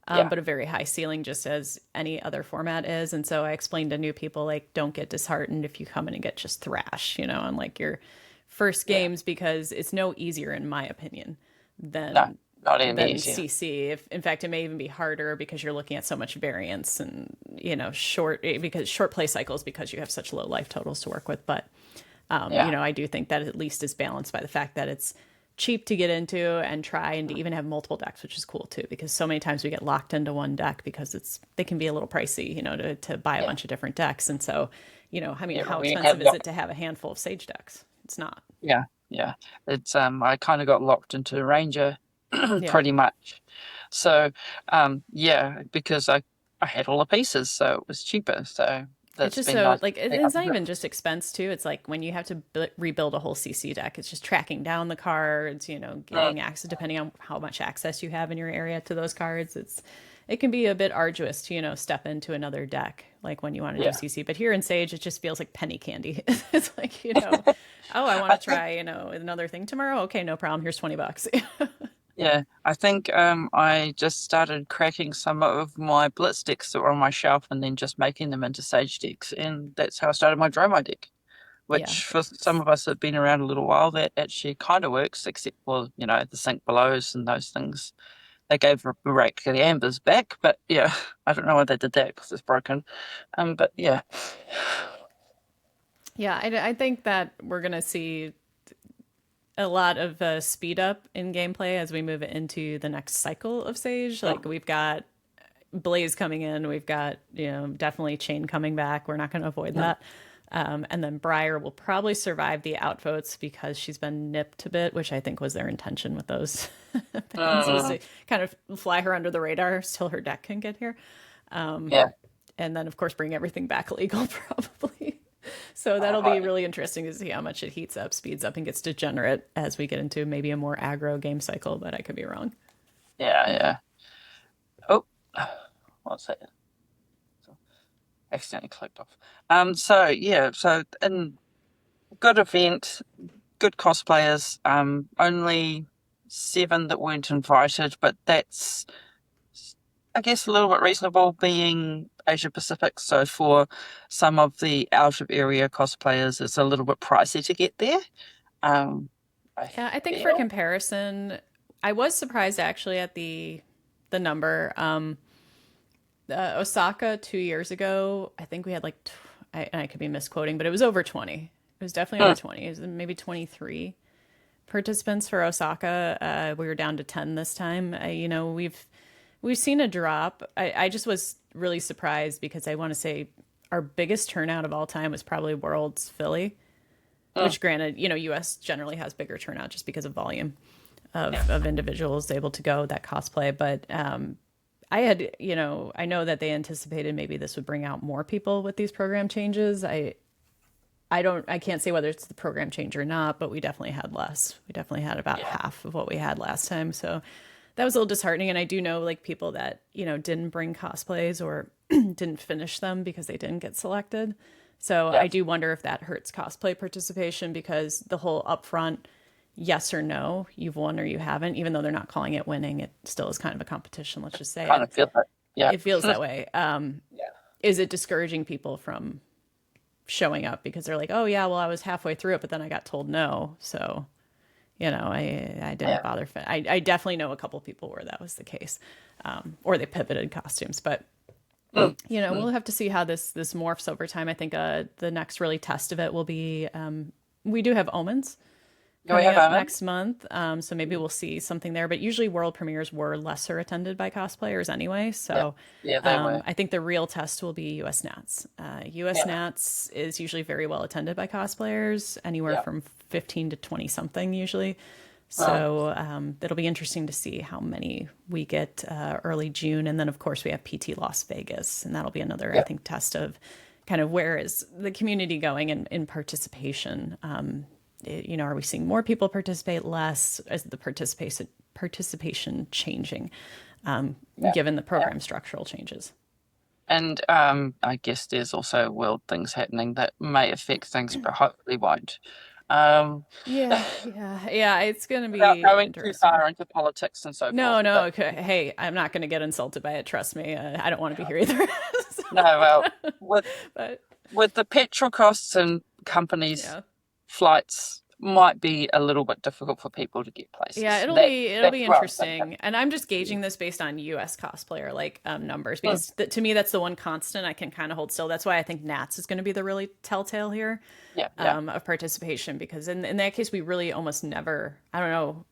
Yeah. but a very high ceiling, just as any other format is. And so I explained to new people, like, don't get disheartened if you come in and get just thrash, on like your first Yeah. games, because it's no easier, in my opinion, No, than not any than easier. CC. If in fact it may even be harder because you're looking at so much variance and short play cycles because you have such low life totals to work with. But Yeah. I do think that at least is balanced by the fact that it's cheap to get into and try and to even have multiple decks, which is cool too, because so many times we get locked into one deck because they can be a little pricey, to buy a Yeah. bunch of different decks. And so, I mean, Yeah. how We expensive have is got. it to have a handful of Sage decks? It's not. Yeah. Yeah. It's I kind of got locked into Ranger Yeah. pretty much. So yeah, because I I had all the pieces, so it was cheaper. So It's that's just been so nice. like To it's not have. even just expense too. It's like when you have to rebuild a whole CC deck, it's just tracking down the cards, getting access depending on how much access you have in your area to those cards. It can be a bit arduous to, step into another deck like when you want to do Yeah, CC. But here in Sage, it just feels like penny candy. It's like, oh, I want I to think. try, another thing tomorrow. Okay, no problem. Here's $20. Yeah, I think I just started cracking some of my blitz decks that were on my shelf and then just making them into Sage decks, and that's how I started my Dromai deck. Yeah. Which for some of us that have been around a little while, that actually kind of works, except for the sink belows and those things. They gave Rake the Ambers back, but yeah, I don't know why they did that because it's broken. But yeah, Yeah, I think that we're going to see a lot of speed up in gameplay as we move into the next cycle of Sage. Like we've got Blaze coming in, we've got definitely Chain coming back. We're not going to avoid that. And then Briar will probably survive the outvotes because she's been nipped a bit, which I think was their intention with those bans, was mm, to kind of fly her under the radar till her deck can get here. yeah, And then, of course, bring everything back legal, probably. So that'll be uh, really interesting to see how much it heats up, speeds up, and gets degenerate as we get into maybe a more aggro game cycle, but I could be wrong. yeah, yeah. Oh, what's that? Accidentally clicked off. So yeah, so in good event, good cosplayers. Only 7 that weren't invited, but that's, I guess, a little bit reasonable being Asia Pacific. So for some of the out of area cosplayers, it's a little bit pricey to get there. Um, I Yeah, I think for feel. comparison, I was surprised actually at the number. Osaka 2 years ago, I think we had like, I could be misquoting, but it was over 20. It was definitely over Mm, 20. It was maybe 23 participants for Osaka. We were down to 10 this time. We've seen a drop. I just was really surprised because I want to say our biggest turnout of all time was probably Worlds Philly, mm, which granted, US generally has bigger turnout just because of volume yeah, of individuals able to go that cosplay. But I had, I know that they anticipated maybe this would bring out more people with these program changes. I can't say whether it's the program change or not, but we definitely had less. We definitely had about yeah, half of what we had last time. So that was a little disheartening. And I do know like people that, didn't bring cosplays or didn't finish them because they didn't get selected. So yeah, I do wonder if that hurts cosplay participation because the whole upfront yes or no, you've won or you haven't, even though they're not calling it winning, it still is kind of a competition. Let's just say kind it. of feel that. Yeah, It feels that way. yeah, Is it discouraging people from showing up because they're like, oh yeah, well I was halfway through it, but then I got told no, so I didn't yeah. bother. I definitely know a couple people where that was the case, or they pivoted costumes, but Mm, we'll mm. have to see how this morphs over time. I think the next really test of it will be we do have omens Do we coming have up Omen? next month. So maybe we'll see something there. But usually world premieres were lesser attended by cosplayers anyway. Yeah, So yeah, they were. I think the real test will be US Nats. US Yeah, Nats is usually very well attended by cosplayers, anywhere yeah. from 15 to 20 something usually. Oh, So it'll be interesting to see how many we get early June. And then, of course, we have PT Las Vegas. And that'll be another, I yeah. think, test of kind of where is the community going in participation. Are we seeing more people participate, less? Is the participation changing, Yeah. given the Yeah. program structural changes? And I guess there's also world things happening that may affect things, but hopefully won't. Um, Yeah. It's going to without be going too interesting. far into politics and so forth. No, no. But Okay. Hey, I'm not going to get insulted by it. Trust me. I don't want to be here either. no, well, with But with the petrol costs and companies' yeah. flights might be a little bit difficult for people to get Yeah, places. it'll be That's what I'm thinking. interesting, and I'm just gauging this based on U.S. cosplayer like numbers Mm, because to me that's the one constant I can kind of hold still. That's why I think Nats is going to be the really telltale here yeah, yeah, of participation because in that case we really almost never. I don't know.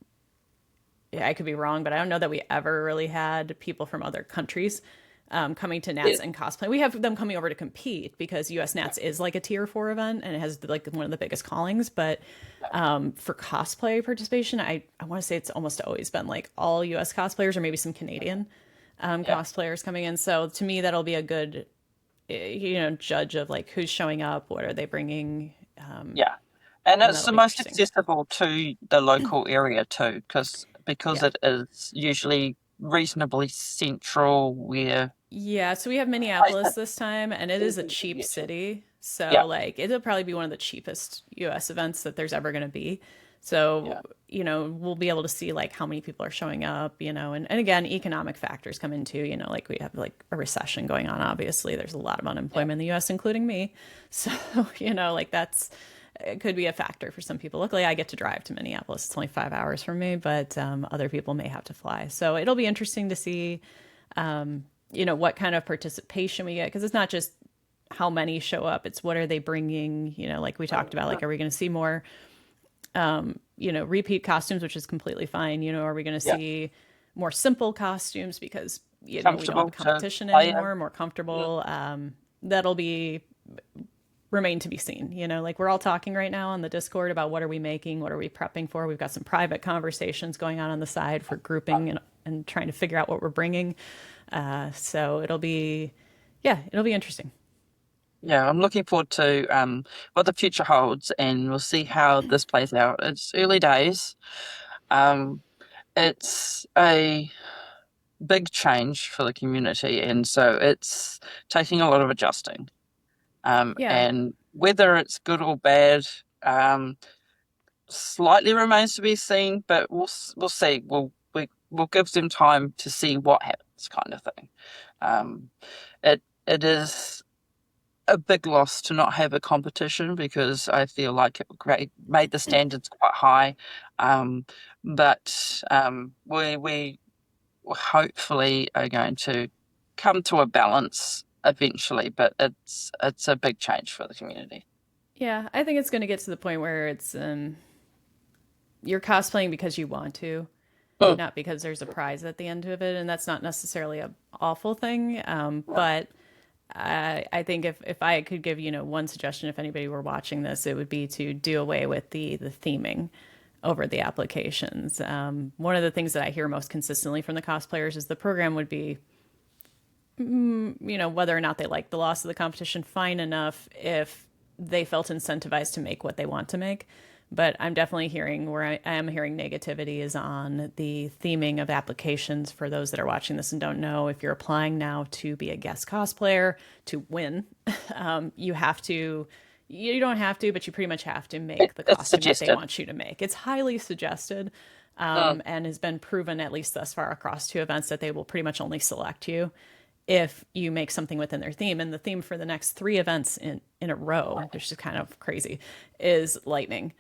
Yeah, I could be wrong, but I don't know that we ever really had people from other countries coming to yeah, Nats and cosplay. We have them coming over to compete because US Nats is like a tier 4 event and it has like one of the biggest callings. But for cosplay participation, I want to say it's almost always been like all US cosplayers or maybe some Canadian. Yeah. cosplayers coming in. So to me, that'll be a good, judge of like who's showing up, what are they bringing, Yeah. And and it's that'll the be most interesting. accessible to the local area too, because Yeah. it is usually reasonably central where Yeah, so we have I Minneapolis think this time, and it is a easy to cheap get to. city. Yeah, So, like, it'll probably be one of the cheapest US events that there's ever going to be. So, yeah, we'll be able to see like how many people are showing up, and again, economic factors come into, like we have like a recession going on, obviously. There's a lot of yeah, unemployment in the US, including me. So, like that's it could be a factor for some people. Luckily, I get to drive to Minneapolis. It's only 5 hours from me, but other people may have to fly. So it'll be interesting to see what kind of participation we get, because it's not just how many show up, it's what are they bringing, like we talked about, like are we going to see more repeat costumes, which is completely fine. Are we going to yeah. see more simple costumes because we don't have a Comfortable to competition play in. anymore, more Mm. comfortable? That'll be remain to be seen. Like we're all talking right now on the Discord about what are we making, what are we prepping for. We've got some private conversations going on the side for grouping and trying to figure out what we're bringing. So it'll be interesting. Yeah, I'm looking forward to what the future holds, and we'll see how this plays out. It's early days. Um, it's a big change for the community, and so it's taking a lot of adjusting. Yeah. And whether it's good or bad, slightly remains to be seen. But we'll see. We'll give them time to see what happens, kind of thing. Um, it is a big loss to not have a competition because I feel like it made the standards quite high. Um, but we hopefully are going to come to a balance eventually. But it's a big change for the community. Yeah, I think it's going to get to the point where it's you're cosplaying because you want to, Mm. not because there's a prize at the end of it, and that's not necessarily a awful thing. But I think if I could give one suggestion, if anybody were watching this, it would be to do away with the theming over the applications. One of the things that I hear most consistently from the cosplayers is the program would be, whether or not they like the loss of the competition, fine enough if they felt incentivized to make what they want to make. But I'm definitely hearing where I am hearing negativity is on the theming of applications. For those that are watching this and don't know, if you're applying now to be a guest cosplayer to win, you have to. You don't have to, but you pretty much have to make the It's costume that they suggested. want you to make. It's highly suggested, Mm. and has been proven, at least thus far across two events, that they will pretty much only select you if you make something within their theme. And the theme for the next three events in a row, which is kind of crazy, is lightning.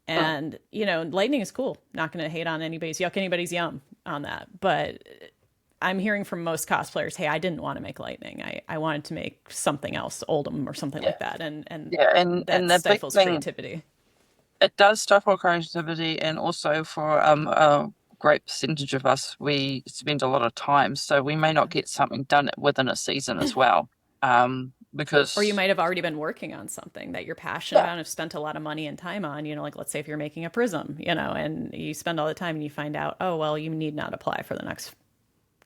Mm. And, lightning is cool. Not going to hate on anybody's yum on that. But I'm hearing from most cosplayers, hey, I didn't want to make lightning. I wanted to make something else, Oldham or something Yeah, like that. And yeah, and that the big stifles thing, creativity. it does stifle creativity, and also for a great percentage of us, we spend a lot of time, so we may not Yeah. get something done within a season as well. Or you Because might have already been working on something that you're passionate yeah, about and have spent a lot of money and time on, like let's say if you're making a prism, and you spend all the time and you find out, oh, well, you need not apply for the next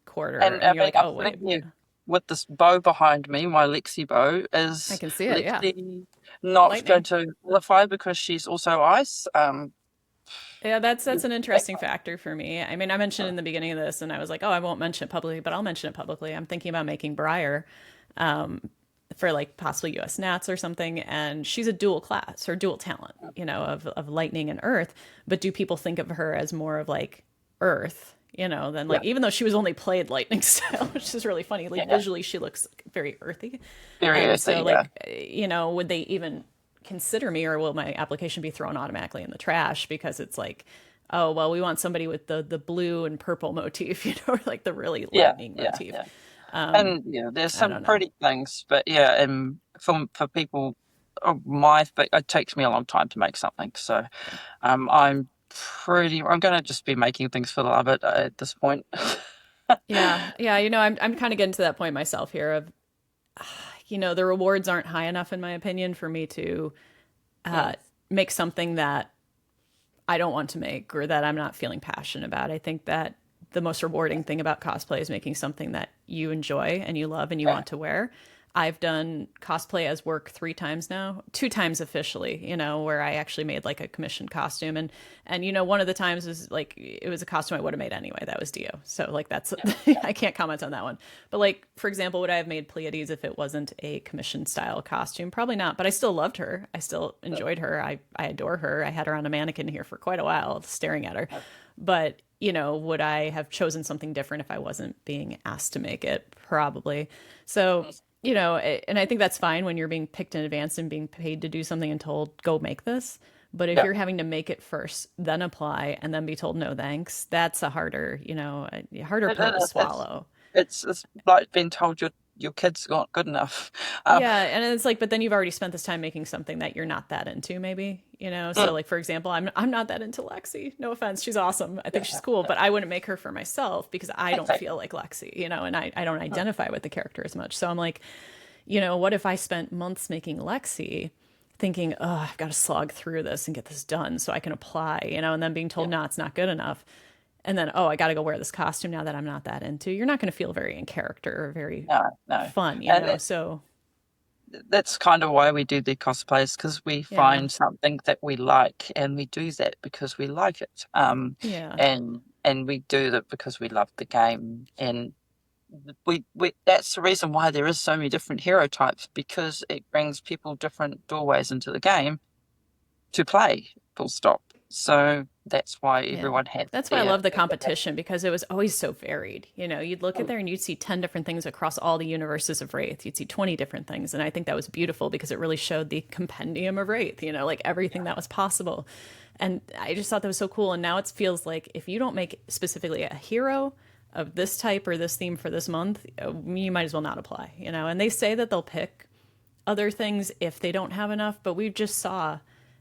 quarter. and And I you're mean, like, I'm oh, telling wait, you, with this bow behind me, my Lexi bow I is can see it. Yeah. Lexi not going Lightning. to qualify because she's also ice. Yeah, that's an interesting factor for me. I mean, I mentioned in the beginning of this, and I was like, oh, I won't mention it publicly, but I'll mention it publicly. I'm thinking about making Briar for like possibly US Nats or something, and she's a dual class or dual talent, of lightning and earth. But do people think of her as more of like earth? Than Yeah, like, even though she was only played lightning style, which is really funny. Like yeah, visually, she looks very earthy, very and so earthy. Yeah, like, would they even consider me, or will my application be thrown automatically in the trash because it's like, oh well, we want somebody with the blue and purple motif, or like the really yeah, lightning yeah, motif. yeah. And yeah, there's I some don't know. pretty things, but yeah, for people of it takes me a long time to make something. So Yeah. I'm going to just be making things for the love of it at this point. Yeah. I'm kind of getting to that point myself here of, the rewards aren't high enough in my opinion for me to Mm. make something that I don't want to make or that I'm not feeling passionate about. I think that the most rewarding thing about cosplay is making something that you enjoy and you love and you Yeah. want to wear. I've done cosplay as work 3 times now, 2 times officially, where I actually made like a commissioned costume. And one of the times was like, it was a costume I would have made anyway. That was Dio. So like, that's, Yeah. I can't comment on that one. But like, for example, would I have made Pleiades if it wasn't a commissioned style costume? Probably not, but I still loved her. I still enjoyed her. I adore her. I had her on a mannequin here for quite a while staring at her. But, would I have chosen something different if I wasn't being asked to make it? Probably. So, and I think that's fine when you're being picked in advance and being paid to do something and told, go make this. But if Yeah. you're having to make it first, then apply, and then be told no thanks, that's a harder, a harder It, pill it to is. swallow. It's like being told your kid's not good enough. Um, Yeah, and it's like, but then you've already spent this time making something that you're not that into, maybe, So, mm, like for example, I'm not that into Lexi. No offense, she's awesome. I think she's yeah. cool, but I wouldn't make her for myself because I don't Exactly. feel like Lexi, and I don't Mm, identify with the character as much. So I'm like, what if I spent months making Lexi, thinking, oh, I've got to slog through this and get this done so I can apply, and then being told, yeah. no, it's not good enough. And then, oh, I got to go wear this costume now that I'm not that into. You're not going to feel very in character or very No, no. fun, And So, that's kind of why we do the cosplays, because we yeah. find something that we like and we do that because we like it. Yeah. And we do that because we love the game. And we that's the reason why there is so many different hero types, because it brings people different doorways into the game to play, full stop. So that's why Yeah. everyone has That's why I their love the competition because it was always so varied. You'd look at there and you'd see 10 different things across all the universes of Wraith. You'd see 20 different things. And I think that was beautiful because it really showed the compendium of Wraith, like everything that was possible. And I just thought that was so cool. And now it feels like if you don't make specifically a hero of this type or this theme for this month, you might as well not apply, And they say that they'll pick other things if they don't have enough, but we just saw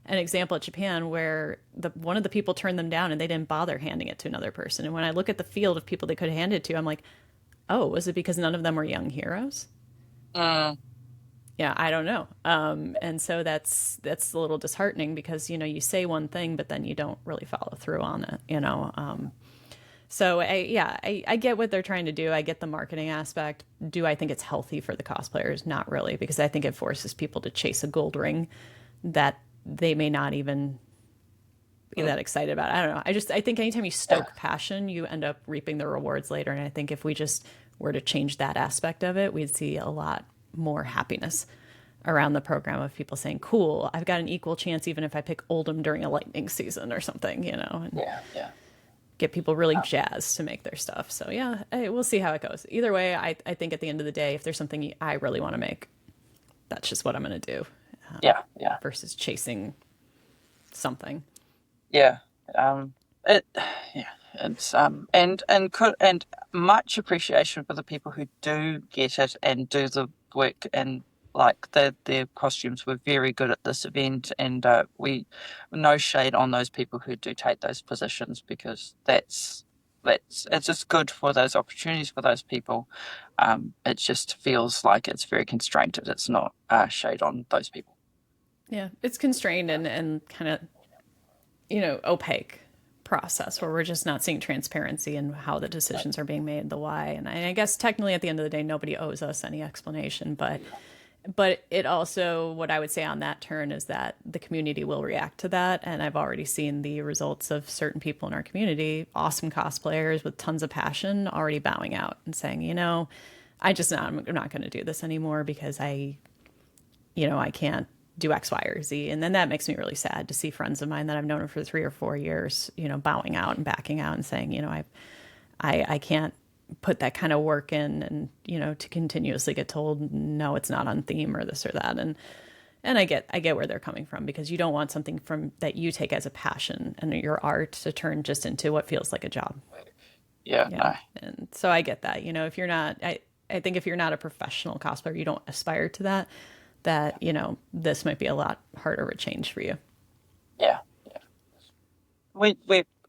an example at Japan where one of the people turned them down and they didn't bother handing it to another person. And when I look at the field of people they could hand it to, I'm like, oh, was it because none of them were young heroes? Mm, Yeah, I don't know. And so that's a little disheartening because you say one thing, but then you don't really follow through on it. So I get what they're trying to do. I get the marketing aspect. Do I think it's healthy for the cosplayers? Not really, because I think it forces people to chase a gold ring that they may not even be mm, that excited about. I don't know. I think anytime you stoke yeah. passion, you end up reaping the rewards later. And I think if we just were to change that aspect of it, we'd see a lot more happiness around the program of people saying, cool, I've got an equal chance even if I pick Oldham during a lightning season or something, and Yeah. Yeah. get people really jazzed to make their stuff. So yeah, we'll see how it goes. Either way, I think at the end of the day, if there's something I really want to make, that's just what I'm going to do Yeah. Yeah. versus chasing something. Yeah. It yeah, it's and much appreciation for the people who do get it and do the work, and like their costumes were very good at this event, and we no shade on those people who do take those positions, because that's it's just good for those opportunities for those people. It just feels like it's very constrained. It's not shade on those people. Yeah, it's constrained and kind of, opaque process where we're just not seeing transparency in how the decisions are being made, the why. And I guess technically at the end of the day, nobody owes us any explanation, but it also, what I would say on that turn is that the community will react to that. And I've already seen the results of certain people in our community, awesome cosplayers with tons of passion, already bowing out and saying, I'm not going to do this anymore because I can't do X, Y, or Z. And then that makes me really sad to see friends of mine that I've known for 3 or 4 years, bowing out and backing out and saying, I can't put that kind of work in, and, to continuously get told, no, it's not on theme or this or that. And I get where they're coming from, because you don't want something from that you take as a passion and your art to turn just into what feels like a job. Yeah, Yeah. no, And so I get that, if you're not, I think if you're not a professional cosplayer, you don't aspire to that, this might be a lot harder of a change for you. yeah, yeah. We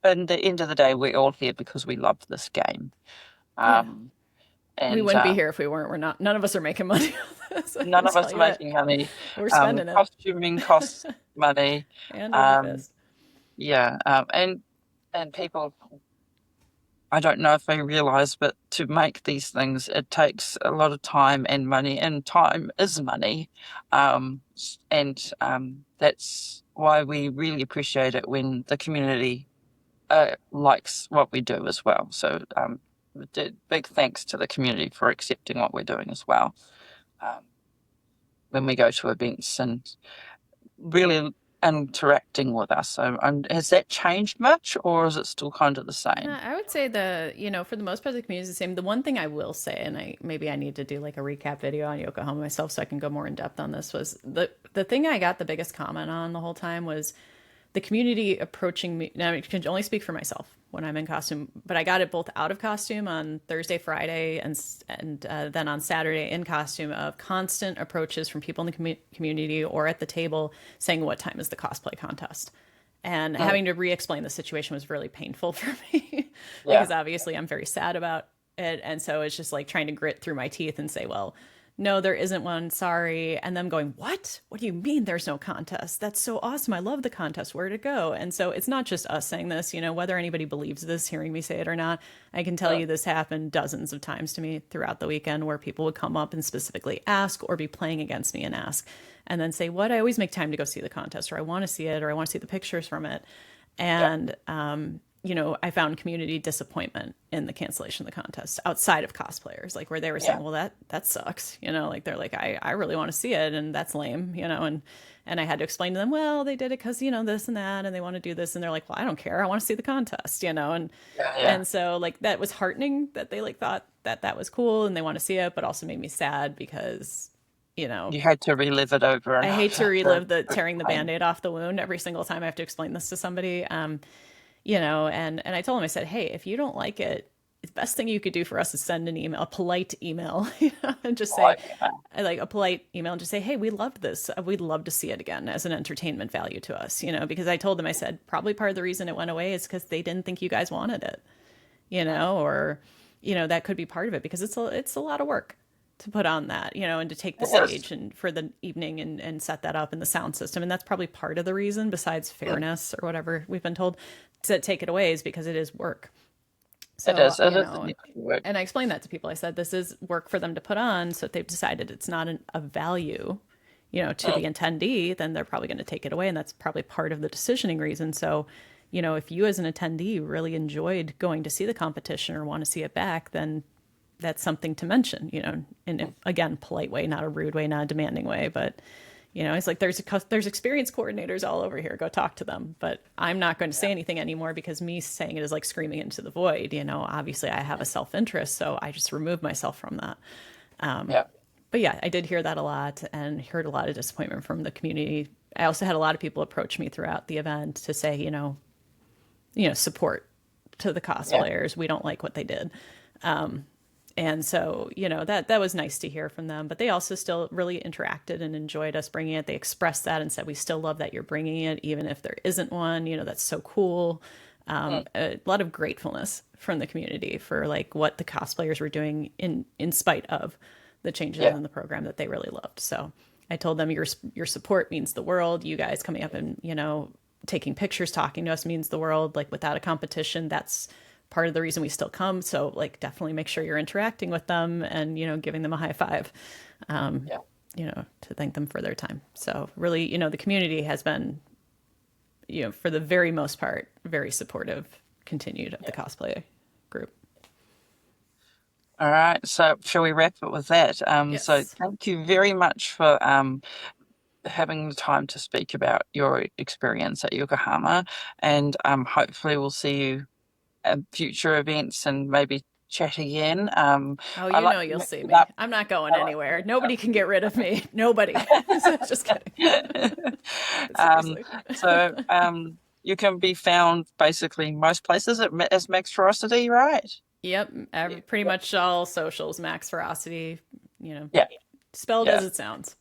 in the end of the day, we're all here because we love this game. Yeah. Um, We and wouldn't be here if we weren't. We're not, none of us are making money on this. I none can of tell us you are that. making money. We're spending it Costuming costs money. hand over Um, fist. yeah, and people I don't know if they realize, but to make these things, it takes a lot of time and money, and time is money. And that's why we really appreciate it when the community likes what we do as well. So, big thanks to the community for accepting what we're doing as well. Um, when we go to events and really interacting with us. So, has that changed much, or is it still kind of the same? I would say for the most part, the community is the same. The one thing I will say, and maybe I need to do like a recap video on Yokohama myself so I can go more in depth on this, was the thing I got the biggest comment on the whole time was the community approaching me. Now I can only speak for myself when I'm in costume, but I got it both out of costume on Thursday, Friday, and then on Saturday in costume of constant approaches from people in the community or at the table saying, "What time is the cosplay contest?" And Mm, having to re-explain the situation was really painful for me yeah, because obviously I'm very sad about it, and so it's just like trying to grit through my teeth and say, well, no, there isn't one, sorry, and them going, what do you mean there's no contest? That's so awesome, I love the contest, where'd it go? And so it's not just us saying this, whether anybody believes this hearing me say it or not. I can tell yeah, you this happened dozens of times to me throughout the weekend where people would come up and specifically ask or be playing against me and ask and then say, what, I always make time to go see the contest, or I want to see it, or I want to see the pictures from it. yeah. And I found community disappointment in the cancellation of the contest outside of cosplayers, like where they were saying, Yeah. well, that sucks, like they're like, I really want to see it, and that's lame, and I had to explain to them, well, they did it because, this and that, and they want to do this, and they're like, well, I don't care, I want to see the contest, Yeah, yeah. and so like that was heartening that they like thought that that was cool and they want to see it, but also made me sad because, you know, You had to relive it over and I hate to over to relive the tearing the explain. band-aid off the wound every single time I have to explain this to somebody. And I told him, I said, hey, if you don't like it, the best thing you could do for us is send an email, a polite email, and just say, Like, yeah, like a polite email, and just say, hey, we loved this. We'd love to see it again as an entertainment value to us, because I told them, I said, probably part of the reason it went away is because they didn't think you guys wanted it, or, that could be part of it because it's a lot of work to put on that, and to take the it is. stage and for the evening and set that up in the sound system. And that's probably part of the reason, besides Mm, fairness or whatever we've been told, to take it away is because it is work. it So, is. It is the work. and I explained that to people. I said, this is work for them to put on. So if they've decided it's not a value, to Mm, the attendee, then they're probably going to take it away. And that's probably part of the decisioning reason. So, if you as an attendee really enjoyed going to see the competition or want to see it back, then that's something to mention, in a, mm, again, polite way, not a rude way, not a demanding way, but it's like there's experienced coordinators all over here. Go talk to them. But I'm not going to yeah, say anything anymore because me saying it is like screaming into the void. Obviously I have a self interest, so I just remove myself from that. yeah. But yeah, I did hear that a lot and heard a lot of disappointment from the community. I also had a lot of people approach me throughout the event to say, support to the Yeah. cosplayers. We don't like what they did. And so, that was nice to hear from them. But they also still really interacted and enjoyed us bringing it. They expressed that and said, we still love that you're bringing it, even if there isn't one. That's so cool. Mm, A lot of gratefulness from the community for like what the cosplayers were doing in spite of the changes yeah. in the program that they really loved. So I told them your support means the world. You guys coming up and taking pictures, talking to us means the world. Like without a competition, that's part of the reason we still come. So like definitely make sure you're interacting with them and giving them a high five, Yeah. to thank them for their time. So really, the community has been, for the very most part, very supportive, continued of the Yeah. cosplay group. All right. So, shall we wrap it with that? So, Yes. thank you very much for having the time to speak about your experience at Yokohama, and hopefully we'll see you at future events and maybe chat again. Oh, I like to you'll mix see it me. up. I'm not going I like to anywhere. mix it Nobody can get rid of me. Nobody. Just kidding. up. But um, seriously. so you can be found basically most places as Max Ferocity, right? Yep. Yeah, Pretty much all socials, Max Ferocity, you know, yeah, spelled yeah, as it sounds.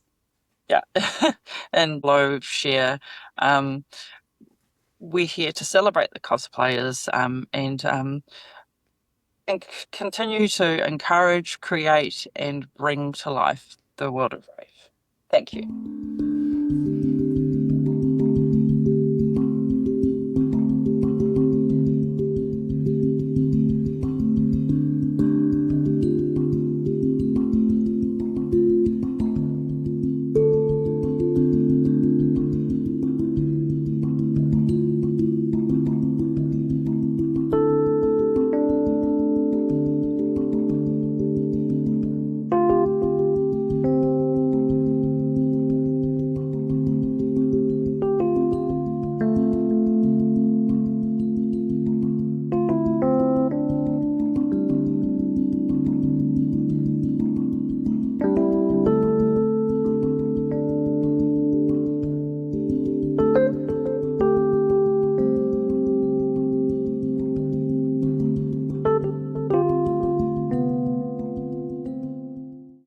yeah. And low share. Um, we're here to celebrate the cosplayers, and continue to encourage, create, and bring to life the world of Rave. Thank you.